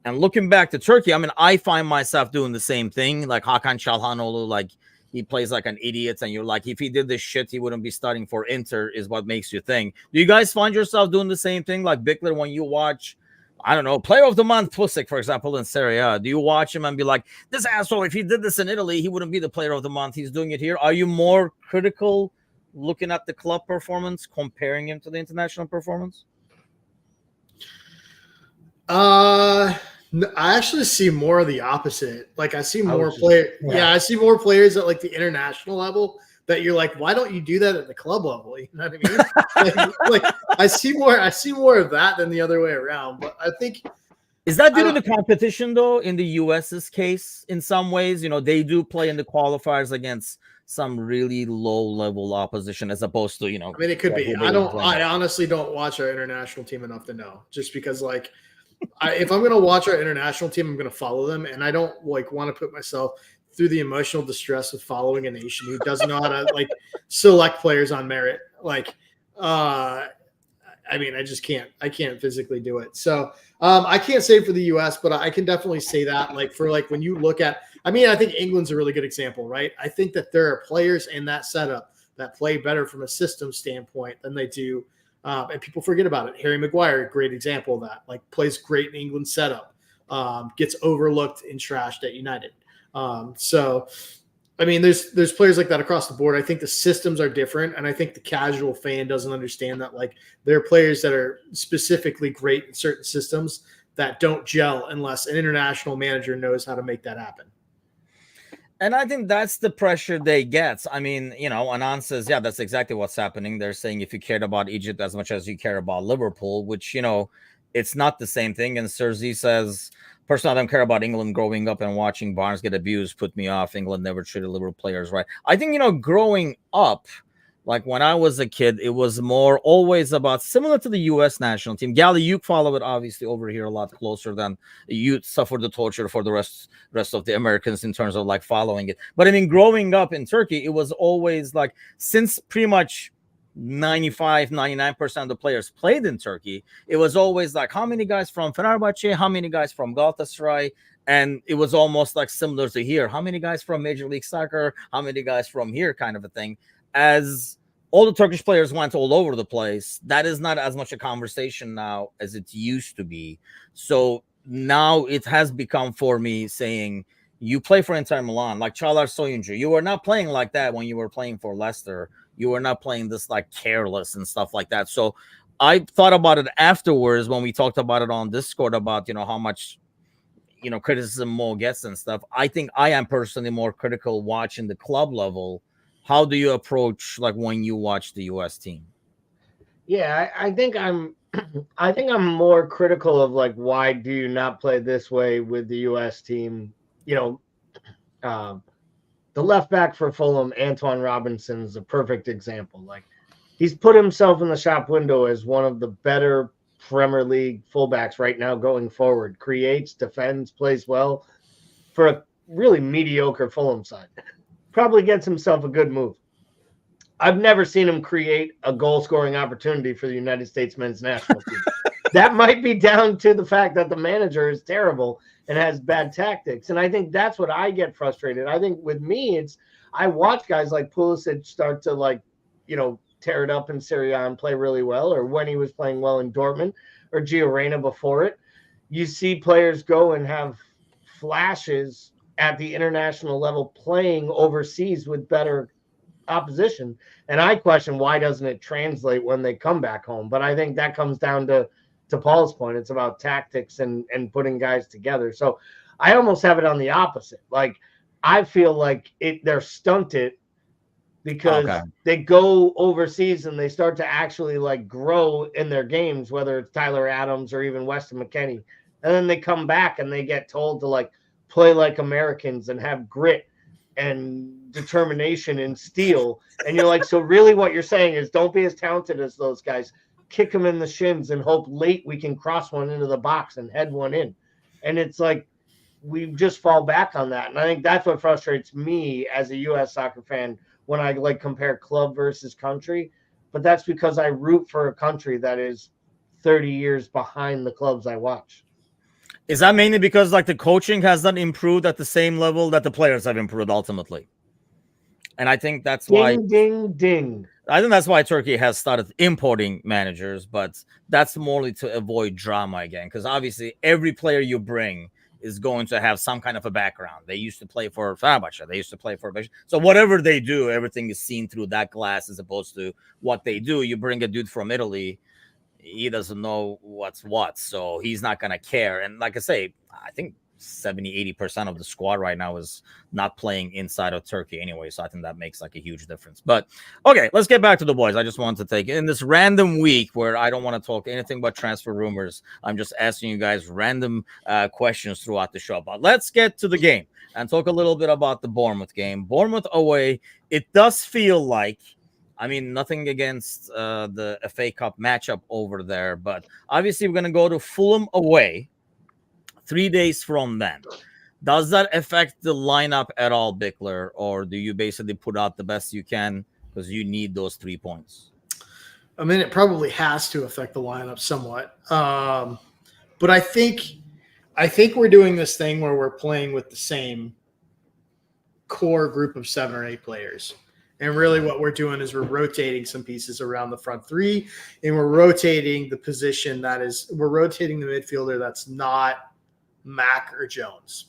And looking back to Turkey, I mean, I find myself doing the same thing. Like Hakan Çalhanoğlu, like he plays like an idiot, and you're like, if he did this shit, he wouldn't be starting for Inter, is what makes you think. Do you guys find yourself doing the same thing? Like Bickler, when you watch, I don't know, player of the month, Pusic, for example, in Serie A, do you watch him and be like, this asshole, if he did this in Italy, he wouldn't be the player of the month. He's doing it here. Are you more critical looking at the club performance, comparing him to the international performance? No, I actually see more of the opposite. Like I see more players. Yeah. Yeah, I see more players at like the international level that you're like, why don't you do that at the club level? You know what I mean? like I see more of that than the other way around. But I think is that due to the competition though? In the US's case, in some ways, they do play in the qualifiers against some really low level opposition, as opposed to I mean, it could be. I honestly don't watch our international team enough to know. Just because like. If I'm going to watch our international team, I'm going to follow them. And I don't like want to put myself through the emotional distress of following a nation who doesn't know how to like select players on merit. Like, I mean, I just can't. I can't physically do it. So I can't say for the U.S., but I can definitely say that like for like when you look at, I mean, I think England's a really good example, right? I think that there are players in that setup that play better from a system standpoint than they do. And people forget about it. Harry Maguire, great example of that. Like plays great in England setup, gets overlooked and trashed at United. So, I mean, there's players like that across the board. I think the systems are different, and I think the casual fan doesn't understand that. Like there are players that are specifically great in certain systems that don't gel unless an international manager knows how to make that happen. And I think that's the pressure they get. I mean, Anand says, yeah, that's exactly what's happening. They're saying if you cared about Egypt as much as you care about Liverpool, which, it's not the same thing. And Serzi says, personally, I don't care about England. Growing up and watching Barnes get abused put me off. England never treated Liverpool players right. I think, growing up, like when I was a kid, it was more always about similar to the U.S. national team. Gally, you follow it obviously over here a lot closer than you suffered the torture for the rest of the Americans in terms of like following it. But I mean, growing up in Turkey, it was always like, since pretty much 99% of the players played in Turkey, it was always like, how many guys from Fenerbahce, how many guys from Galatasaray? And it was almost like similar to here. How many guys from Major League Soccer? How many guys from here, kind of a thing. As all the Turkish players went all over the place, that is not as much a conversation now as it used to be. So now it has become for me saying, you play for Inter Milan, like Çağlar Soyuncu. You were not playing like that when you were playing for Leicester. You were not playing this like careless and stuff like that. So I thought about it afterwards when we talked about it on Discord about, how much, criticism Mo gets and stuff. I think I am personally more critical watching the club level. How do you approach like when you watch the U.S. team? Yeah, I think I'm more critical of like, why do you not play this way with the U.S. team? The left back for Fulham, Antoine Robinson, is a perfect example. Like he's put himself in the shop window as one of the better Premier League fullbacks right now going forward. Creates, defends, plays well for a really mediocre Fulham side. Probably gets himself a good move. I've never seen him create a goal-scoring opportunity for the United States men's national team. That might be down to the fact that the manager is terrible and has bad tactics. And I think that's what I get frustrated. I think with me, I watch guys like Pulisic start to like, tear it up in Serie A and play really well, or when he was playing well in Dortmund, or Gio Reyna before it. You see players go and have flashes at the international level playing overseas with better opposition. And I question why doesn't it translate when they come back home? But I think that comes down to Paul's point. It's about tactics and putting guys together. So I almost have it on the opposite. Like I feel like they're stunted because Okay. they go overseas and they start to actually like grow in their games, whether it's Tyler Adams or even Weston McKennie. And then they come back and they get told to like play like Americans and have grit and determination and steel. And you're like, so really what you're saying is don't be as talented as those guys. Kick them in the shins and hope late we can cross one into the box and head one in. And it's like we just fall back on that. And I think that's what frustrates me as a US soccer fan when I like compare club versus country. But that's because I root for a country that is 30 years behind the clubs I watch. Is that mainly because like the coaching has not improved at the same level that the players have improved ultimately? And I think that's why Ding, ding. I think that's why Turkey has started importing managers, but that's morely to avoid drama again. Because obviously every player you bring is going to have some kind of a background. They used to play for Fenerbahce. They used to play for Beşiktaş. So whatever they do, everything is seen through that glass as opposed to what they do. You bring a dude from Italy, he doesn't know what's what, so he's not going to care. And like I say, I think 70-80% of the squad right now is not playing inside of Turkey anyway, so I think that makes like a huge difference. But okay, let's get back to the boys. I just wanted to take in this random week where I don't want to talk anything but transfer rumors. I'm just asking you guys random questions throughout the show. But let's get to the game and talk a little bit about the Bournemouth game. Bournemouth away, it does feel like, I mean, nothing against the FA Cup matchup over there, but obviously we're going to go to Fulham away 3 days from then. Does that affect the lineup at all, Bickler, or do you basically put out the best you can because you need those 3 points? I mean, it probably has to affect the lineup somewhat. But I think we're doing this thing where we're playing with the same core group of 7 or 8 players. And really what we're doing is we're rotating some pieces around the front 3, and we're rotating the position we're rotating the midfielder that's not Mac or Jones.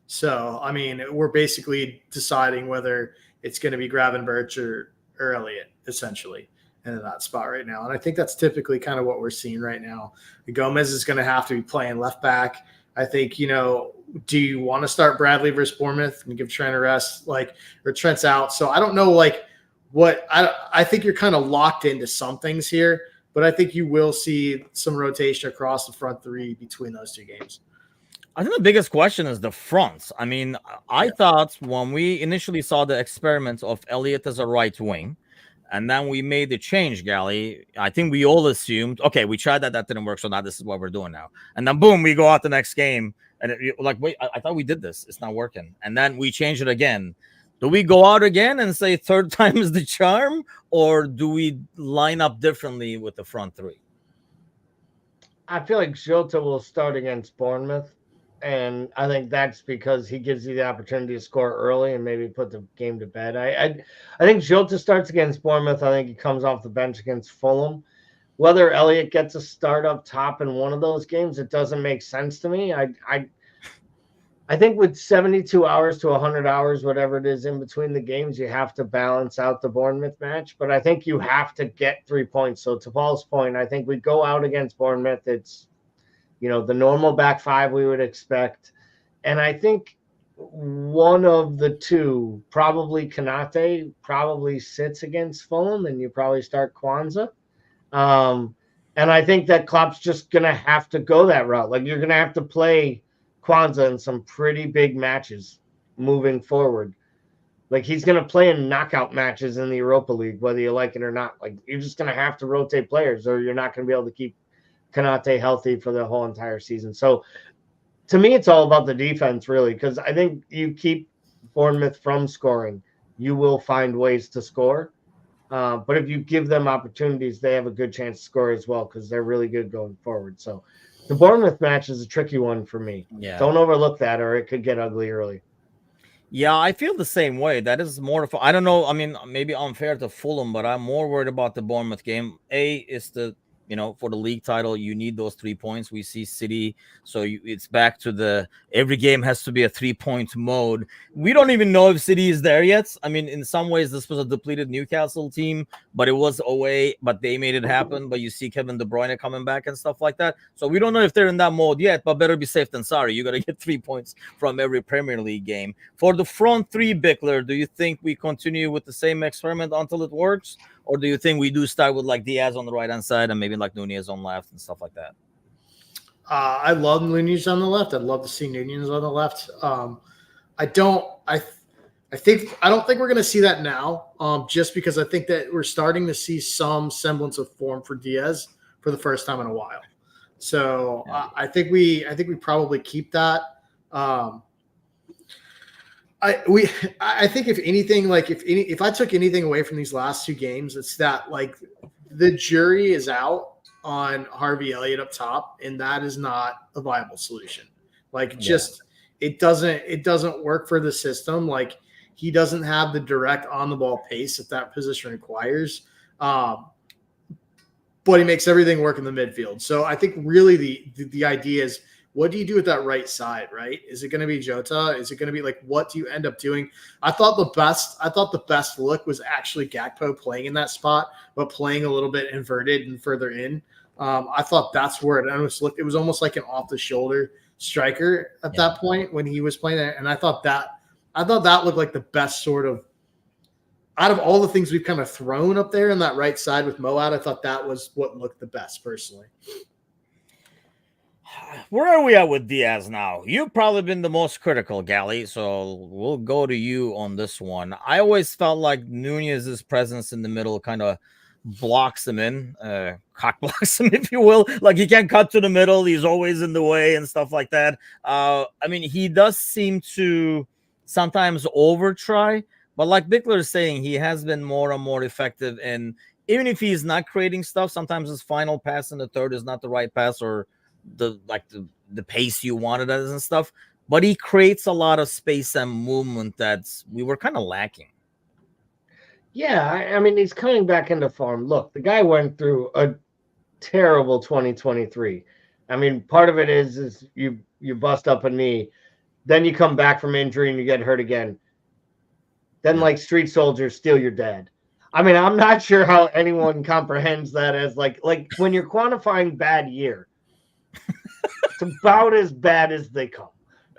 So, I mean, we're basically deciding whether it's going to be Gravenberch or Elliott, essentially, in that spot right now. And I think that's typically kind of what we're seeing right now. Gomez is going to have to be playing left back. I think, do you want to start Bradley versus Bournemouth and give Trent a rest, or Trent's out? So I don't know, I think you're kind of locked into some things here, but I think you will see some rotation across the front 3 between those 2 games. I think the biggest question is the fronts. I mean, I thought when we initially saw the experiment of Elliott as a right wing, and then we made the change, Gally, I think we all assumed, okay, we tried that didn't work, so now this is what we're doing now. And then boom, we go out the next game, and wait, I thought we did this. It's not working. And then we change it again. Do we go out again and say third time is the charm, or do we line up differently with the front 3? I feel like Jota will start against Bournemouth. And I think that's because he gives you the opportunity to score early and maybe put the game to bed. I think Jota starts against Bournemouth. I think he comes off the bench against Fulham. Whether Elliott gets a start up top in one of those games, it doesn't make sense to me. I think with 72 hours to 100 hours, whatever it is in between the games, you have to balance out the Bournemouth match. But I think you have to get 3 points. So to Paul's point, I think we go out against Bournemouth. It's the normal back 5 we would expect. And I think one of the 2, probably Konate, probably sits against Fulham, and you probably start Kwanzaa. And I think that Klopp's just going to have to go that route. Like, you're going to have to play Kwanzaa in some pretty big matches moving forward. Like, he's going to play in knockout matches in the Europa League, whether you like it or not. Like, you're just going to have to rotate players, or you're not going to be able to keep Konate healthy for the whole entire season. So to me, it's all about the defense, really, because I think you keep Bournemouth from scoring, you will find ways to score. But if you give them opportunities, they have a good chance to score as well, because they're really good going forward. So the Bournemouth match is a tricky one for me. Yeah. Don't overlook that, or it could get ugly early. Yeah, I feel the same way. That is more of I don't know. I mean, maybe unfair to Fulham, but I'm more worried about the Bournemouth game. A is the for the league title, you need those 3 points. We see City, so it's back to every game has to be a 3-point mode. We don't even know if City is there yet. I mean, in some ways, this was a depleted Newcastle team, but it was away, but they made it happen. But you see Kevin De Bruyne coming back and stuff like that. So we don't know if they're in that mode yet, but better be safe than sorry. You got to get 3 points from every Premier League game. For the front three, Bickler, do you think we continue with the same experiment until it works? Or do you think we do start with like Diaz on the right-hand side and maybe like Nunez on left and stuff like that? I love Nunez on the left. I'd love to see Nunez on the left. I don't think we're going to see that now, just because I think that we're starting to see some semblance of form for Diaz for the first time in a while. So yeah. I think we probably keep that. I think if anything, like if I took anything away from these last two games, it's that like the jury is out on Harvey Elliott up top, and that is not a viable solution. Like it doesn't work for the system. Like he doesn't have the direct on the ball pace that position requires. But he makes everything work in the midfield. So I think really the idea is, what do you do with that right side, right? Is it going to be Jota? Is it going to be like, what do you end up doing? I thought the best look was actually Gakpo playing in that spot, but playing a little bit inverted and further in. I thought that's where it almost looked. It was almost like an off the shoulder striker at that point when he was playing there. And I thought that looked like the best sort of, out of all the things we've kind of thrown up there in that right side with Moat, I thought that was what looked the best personally. Where are we at with Diaz now? You've probably been the most critical, Gally, so we'll go to you on this one. I always felt like Nunez's presence in the middle kind of blocks him in, cock blocks him, if you will. Like he can't cut to the middle. He's always in the way and stuff like that. I mean, he does seem to sometimes over try, but like Bickler is saying, he has been more and more effective. And even if he's not creating stuff, sometimes his final pass in the third is not the right pass or the pace you wanted and stuff, but he creates a lot of space and movement that we were kind of lacking. Yeah, I mean, he's coming back into form. Look, the guy went through a terrible 2023. I mean, part of it is you bust up a knee, then you come back from injury and you get hurt again. Then like street soldiers steal your dad. I mean, I'm not sure how anyone comprehends that as like when you're quantifying bad year. It's about as bad as they come,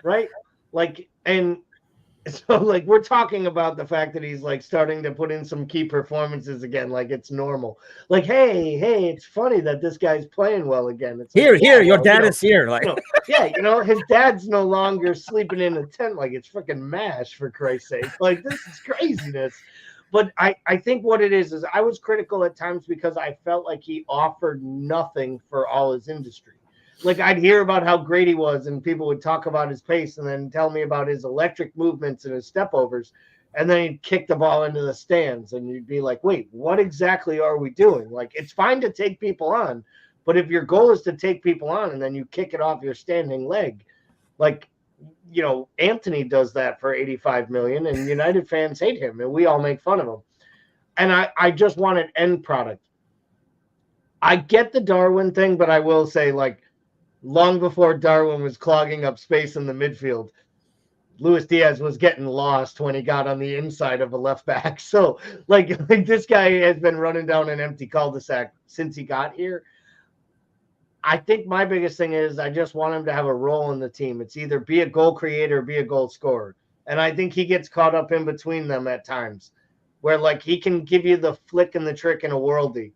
right? Like, and so like we're talking about the fact that he's like starting to put in some key performances again, like it's normal. Like, hey, it's funny that this guy's playing well again. It's here, like, your dad is here. Like, his dad's no longer sleeping in a tent like it's freaking MASH, for Christ's sake. Like, this is craziness. But I think what it is I was critical at times because I felt like he offered nothing for all his industry. Like I'd hear about how great he was and people would talk about his pace and then tell me about his electric movements and his step overs. And then he'd kick the ball into the stands and you'd be like, wait, what exactly are we doing? Like, it's fine to take people on, but if your goal is to take people on and then you kick it off your standing leg, like, Anthony does that for 85 million and United fans hate him and we all make fun of him. And I just wanted end product. I get the Darwin thing, but I will say, like, long before Darwin was clogging up space in the midfield, Luis Diaz was getting lost when he got on the inside of a left back. So, like this guy has been running down an empty cul-de-sac since he got here. I think my biggest thing is I just want him to have a role in the team. It's either be a goal creator or be a goal scorer. And I think he gets caught up in between them at times where, like, he can give you the flick and the trick in a worldie.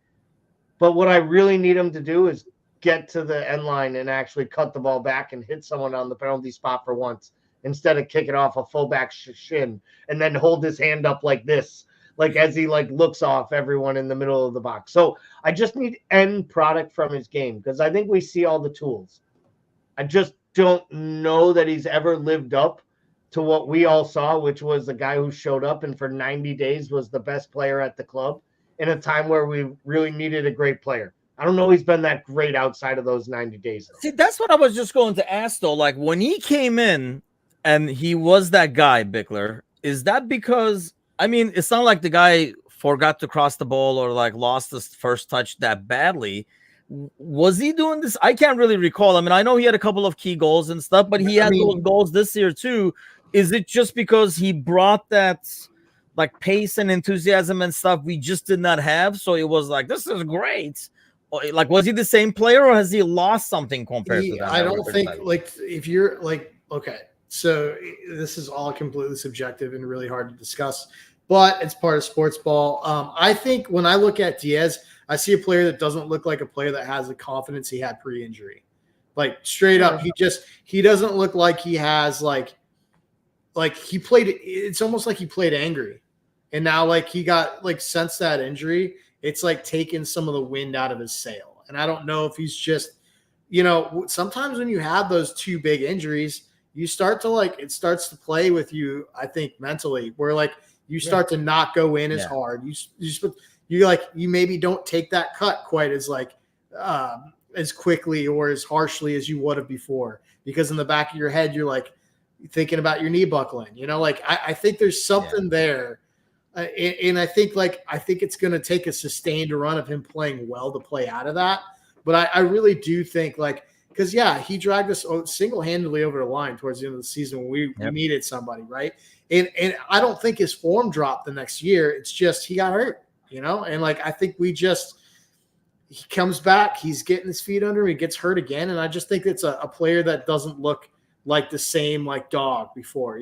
But what I really need him to do is get to the end line and actually cut the ball back and hit someone on the penalty spot for once instead of kicking off a fullback shin and then hold his hand up like this, like as he like looks off everyone in the middle of the box. So I just need end product from his game because I think we see all the tools. I just don't know that he's ever lived up to what we all saw, which was the guy who showed up and for 90 days was the best player at the club in a time where we really needed a great player. I don't know he's been that great outside of those 90 days. See, that's what I was just going to ask, though. Like, when he came in and he was that guy, Bickler, is that because, I mean, it's not like the guy forgot to cross the ball or, like, lost his first touch that badly. Was he doing this? I can't really recall. I mean, I know he had a couple of key goals and stuff, but he had those goals this year too. Is it just because he brought that like pace and enthusiasm and stuff we just did not have? So it was like, this is great. Like, was he the same player, or has he lost something compared to that? I don't think like if you're like, okay, so this is all completely subjective and really hard to discuss, but it's part of sports ball. I think when I look at Diaz, I see a player that doesn't look like a player that has the confidence he had pre-injury. Like straight up, he doesn't look like he has like he played. It's almost like he played angry, and now like he got like since that injury, it's like taken some of the wind out of his sail. And I don't know if he's just, sometimes when you have those two big injuries, you start to like it starts to play with you. I think mentally, where like you start to not go in as hard. You maybe don't take that cut quite as like as quickly or as harshly as you would have before, because in the back of your head you're like thinking about your knee buckling. I think there's something there, and I think it's going to take a sustained run of him playing well to play out of that. But I really do think because he dragged us single-handedly over the line towards the end of the season when we needed somebody, right? And I don't think his form dropped the next year. It's just he got hurt. And I think he comes back, he's getting his feet under him, he gets hurt again. And I just think it's a player that doesn't look like the same dog before,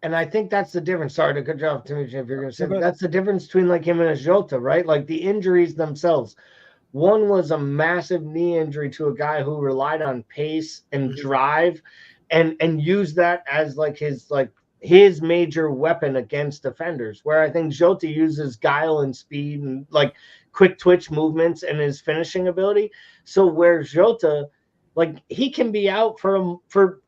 And I think that's the difference. Sorry to cut you off, Timothy, if you're going to say that's the difference between him and a Jota, right? Like the injuries themselves. One was a massive knee injury to a guy who relied on pace and drive and used that as his major weapon against defenders, where I think Jota uses guile and speed and quick twitch movements and his finishing ability. So where Jota, he can be out for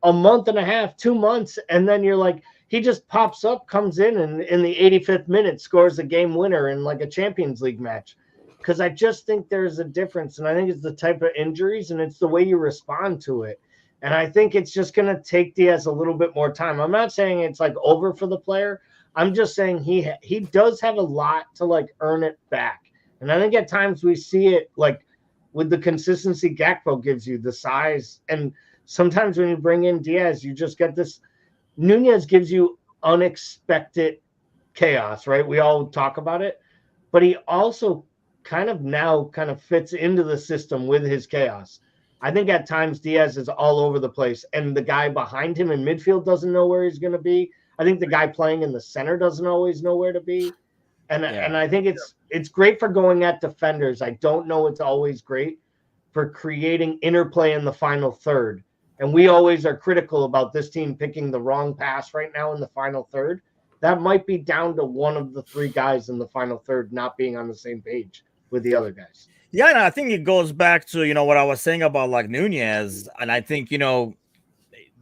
a month and a half, 2 months, and then you're he just pops up, comes in the 85th minute scores a game winner in a Champions League match. Because I just think there's a difference, and I think it's the type of injuries and it's the way you respond to it. And I think it's just going to take Diaz a little bit more time. I'm not saying it's over for the player. I'm just saying he does have a lot to earn it back. And I think at times we see it with the consistency Gakpo gives you, the size. And sometimes when you bring in Diaz, you just get this. Nunez gives you unexpected chaos, right? We all talk about it. But he also kind of fits into the system with his chaos. I think at times Diaz is all over the place, and the guy behind him in midfield doesn't know where he's going to be. I think the guy playing in the center doesn't always know where to be. And I think it's great for going at defenders. I don't know it's always great for creating interplay in the final third. And we always are critical about this team picking the wrong pass right now in the final third. That might be down to one of the three guys in the final third not being on the same page with the other guys. Yeah, and I think it goes back to, what I was saying about Nunez. And I think,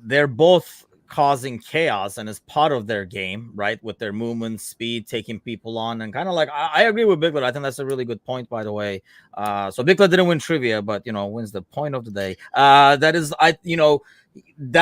they're both causing chaos and it's part of their game, right? With their movement, speed, taking people on, and kind of I agree with Bigler. I think that's a really good point, by the way. So Bigler didn't win trivia, but, wins the point of the day. That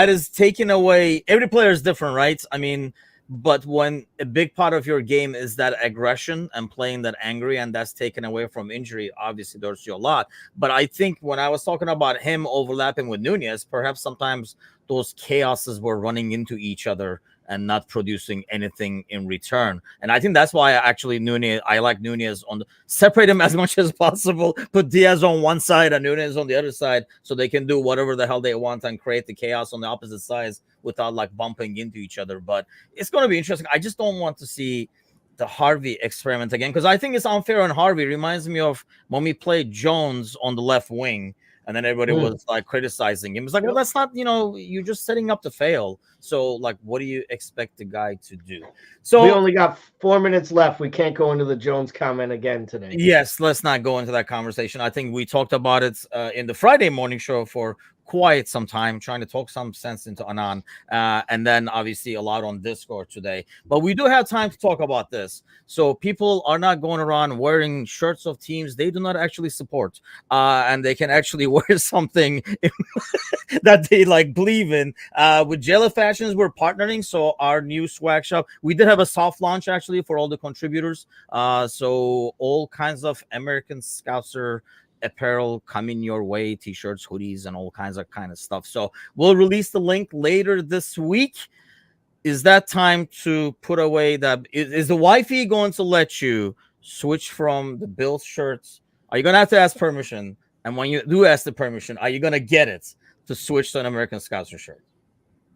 is taking away, every player is different, right? I mean, but when a big part of your game is that aggression and playing that angry, and that's taken away from injury, obviously there's you a lot. But I think when I was talking about him overlapping with Nunez, perhaps sometimes those chaoses were running into each other and not producing anything in return. And I think that's why I like Nunez separate him as much as possible, put Diaz on one side and Nunez on the other side, so they can do whatever the hell they want and create the chaos on the opposite sides without bumping into each other. But it's going to be interesting. I just don't want to see the Harvey experiment again, because I think it's unfair on Harvey. It reminds me of when we played Jones on the left wing, and then everybody was criticizing him. It's well, that's not, you're just setting up to fail. So what do you expect the guy to do? So we only got 4 minutes left. We can't go into the Jones comment again today. Yes, let's not go into that conversation. I think we talked about it in the Friday morning show for quite some time, trying to talk some sense into Anand, and then obviously a lot on Discord today. But we do have time to talk about this. So people are not going around wearing shirts of teams they do not actually support, and they can actually wear something that they believe in. With Jello Fashions, we're partnering. So our new swag shop, we did have a soft launch actually for all the contributors. So all kinds of American Scouser apparel coming your way, t-shirts, hoodies, and all kinds of stuff. So we'll release the link later this week. Is that time to put away that? Is the wifey going to let you switch from the Bills shirts? Are you going to have to ask permission? And when you do ask the permission, are you going to get it to switch to an American Scouser shirt?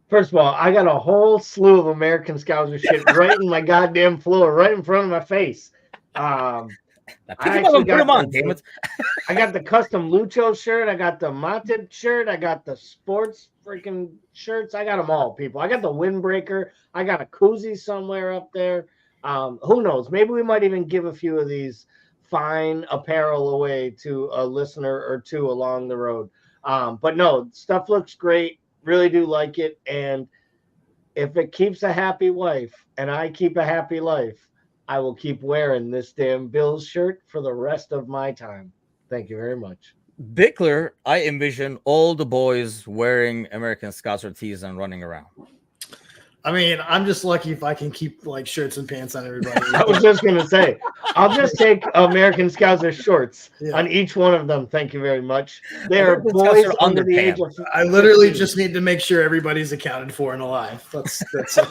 First of all, I got a whole slew of American Scouser shit right in my goddamn floor, right in front of my face. Now, I actually got them on, damn it. I got the custom Lucho shirt. I got the Matip shirt. I got the sports freaking shirts. I got them all, people. I got the windbreaker. I got a koozie somewhere up there. Who knows? Maybe we might even give a few of these fine apparel away to a listener or two along the road. But no, stuff looks great. Really do like it. And if it keeps a happy wife and I keep a happy life, I will keep wearing this damn Bills shirt for the rest of my time. Thank you very much. Bickler, I envision all the boys wearing American Scouser tees and running around. I mean, I'm just lucky if I can keep like shirts and pants on everybody. I was just going to say, I'll just take American Scouser shorts on each one of them. Thank you very much. They are boys under the age of. I literally just need to make sure everybody's accounted for and alive. That's it.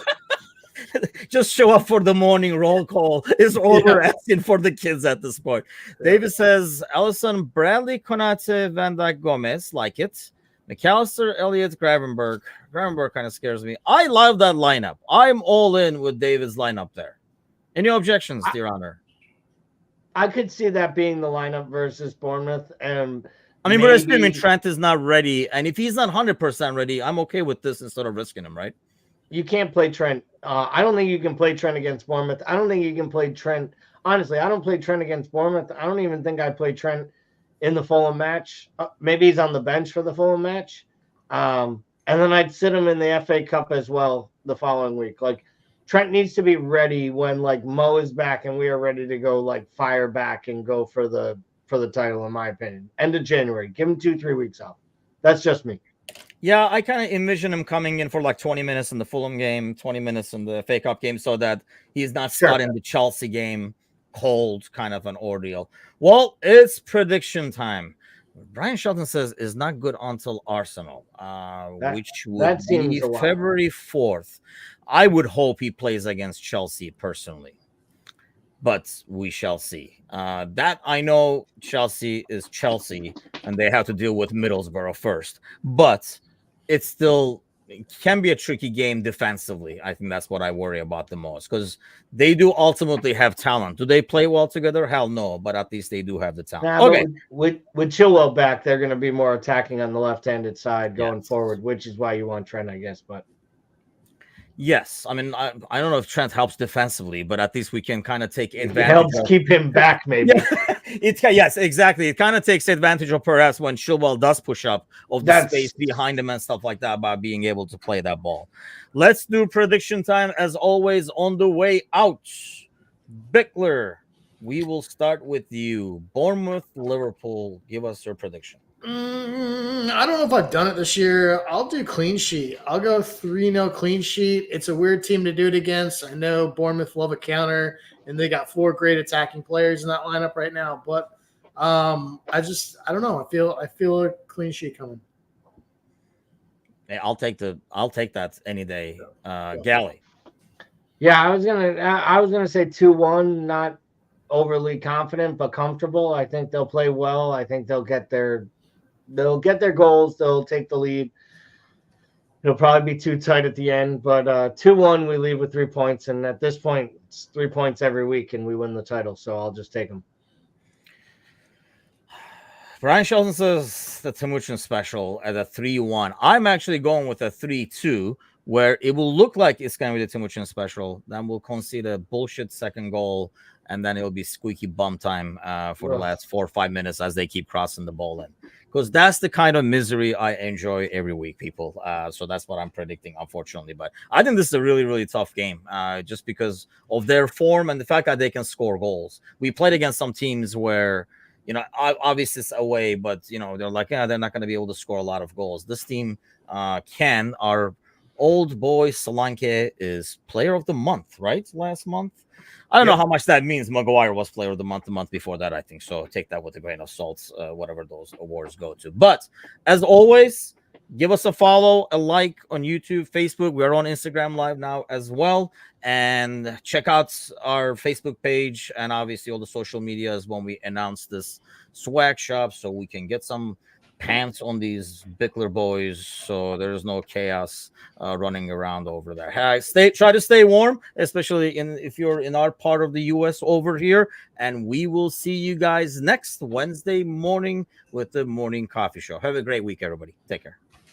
Just show up for the morning roll call is all we're asking for the kids at this point. David says, Allison, Bradley, Konate, Van Dyke, Gomez, like it. McAllister, Elliott, Gravenberg. Gravenberg kind of scares me. I love that lineup. I'm all in with David's lineup there. Any objections, dear honor? I could see that being the lineup versus Bournemouth. And I mean, but assuming Trent is not ready, and if he's not 100% ready, I'm okay with this instead of risking him, right? You can't play Trent. I don't think you can play Trent against Bournemouth. I don't think you can play Trent. Honestly, I don't play Trent against Bournemouth. I don't even think I play Trent in the Fulham match. Maybe he's on the bench for the Fulham match. And then I'd sit him in the FA Cup as well the following week. Like, Trent needs to be ready when, like, Mo is back and we are ready to go, like, fire back and go for the title, in my opinion. End of January. Give him 2-3 weeks off. That's just me. Yeah, I kind of envision him coming in for like 20 minutes in the Fulham game, 20 minutes in the FA Cup game, so that he's not starting the Chelsea game cold, kind of an ordeal. Well, it's prediction time. Brian Shelton says is not good until Arsenal, which would be February 4th. I would hope he plays against Chelsea personally, but we shall see. That I know Chelsea is Chelsea, and they have to deal with Middlesbrough first, but it can be a tricky game defensively. I think that's what I worry about the most, because they do ultimately have talent. Do they play well together? Hell no, but at least they do have the talent. Okay. With Chilwell back, they're going to be more attacking on the left-handed side going forward, which is why you want Trent, I guess. But yes, I mean, I don't know if Trent helps defensively, but at least we can kind of take advantage. It helps keep him back, maybe. Yes, exactly. It kind of takes advantage of perhaps when Chilwell does push up of the space behind him and stuff like that by being able to play that ball. Let's do prediction time as always on the way out. Bickler, we will start with you. Bournemouth, Liverpool. Give us your prediction. I don't know if I've done it this year. I'll do clean sheet. I'll go 3-0 clean sheet. It's a weird team to do it against. I know Bournemouth love a counter, and they got 4 great attacking players in that lineup right now. But I don't know. I feel a clean sheet coming. Hey, I'll take that any day. Gally. Yeah, I was gonna say 2-1. Not overly confident, but comfortable. I think they'll play well. I think they'll get their goals. They'll take the lead. It'll probably be too tight at the end, but 2-1, we leave with 3 points. And at this point, it's 3 points every week and we win the title. So I'll just take them. Brian Shelton says the Timuchin special at a 3-1. I'm actually going with a 3-2, where it will look like it's going to be the Timuchin special. Then we'll concede a bullshit second goal, and then it'll be squeaky bum time for the last 4 or 5 minutes as they keep crossing the ball in. Because that's the kind of misery I enjoy every week, people. So that's what I'm predicting, unfortunately. But I think this is a really, really tough game just because of their form and the fact that they can score goals. We played against some teams where, obviously it's away, but, they're like, they're not going to be able to score a lot of goals. This team are Old boy Solanke is player of the month, right? Last month. I don't know how much that means. Maguire was player of the month before that, I think. So take that with a grain of salt, whatever those awards go to. But as always, give us a follow, a like on YouTube, Facebook. We're on Instagram Live now as well. And check out our Facebook page and obviously all the social medias when we announce this swag shop so we can get some pants on these Bickler boys so there's no chaos running around over there. Try to stay warm, especially if you're in our part of the US over here, and we will see you guys next Wednesday morning with the morning coffee show. Have a great week, everybody. Take care.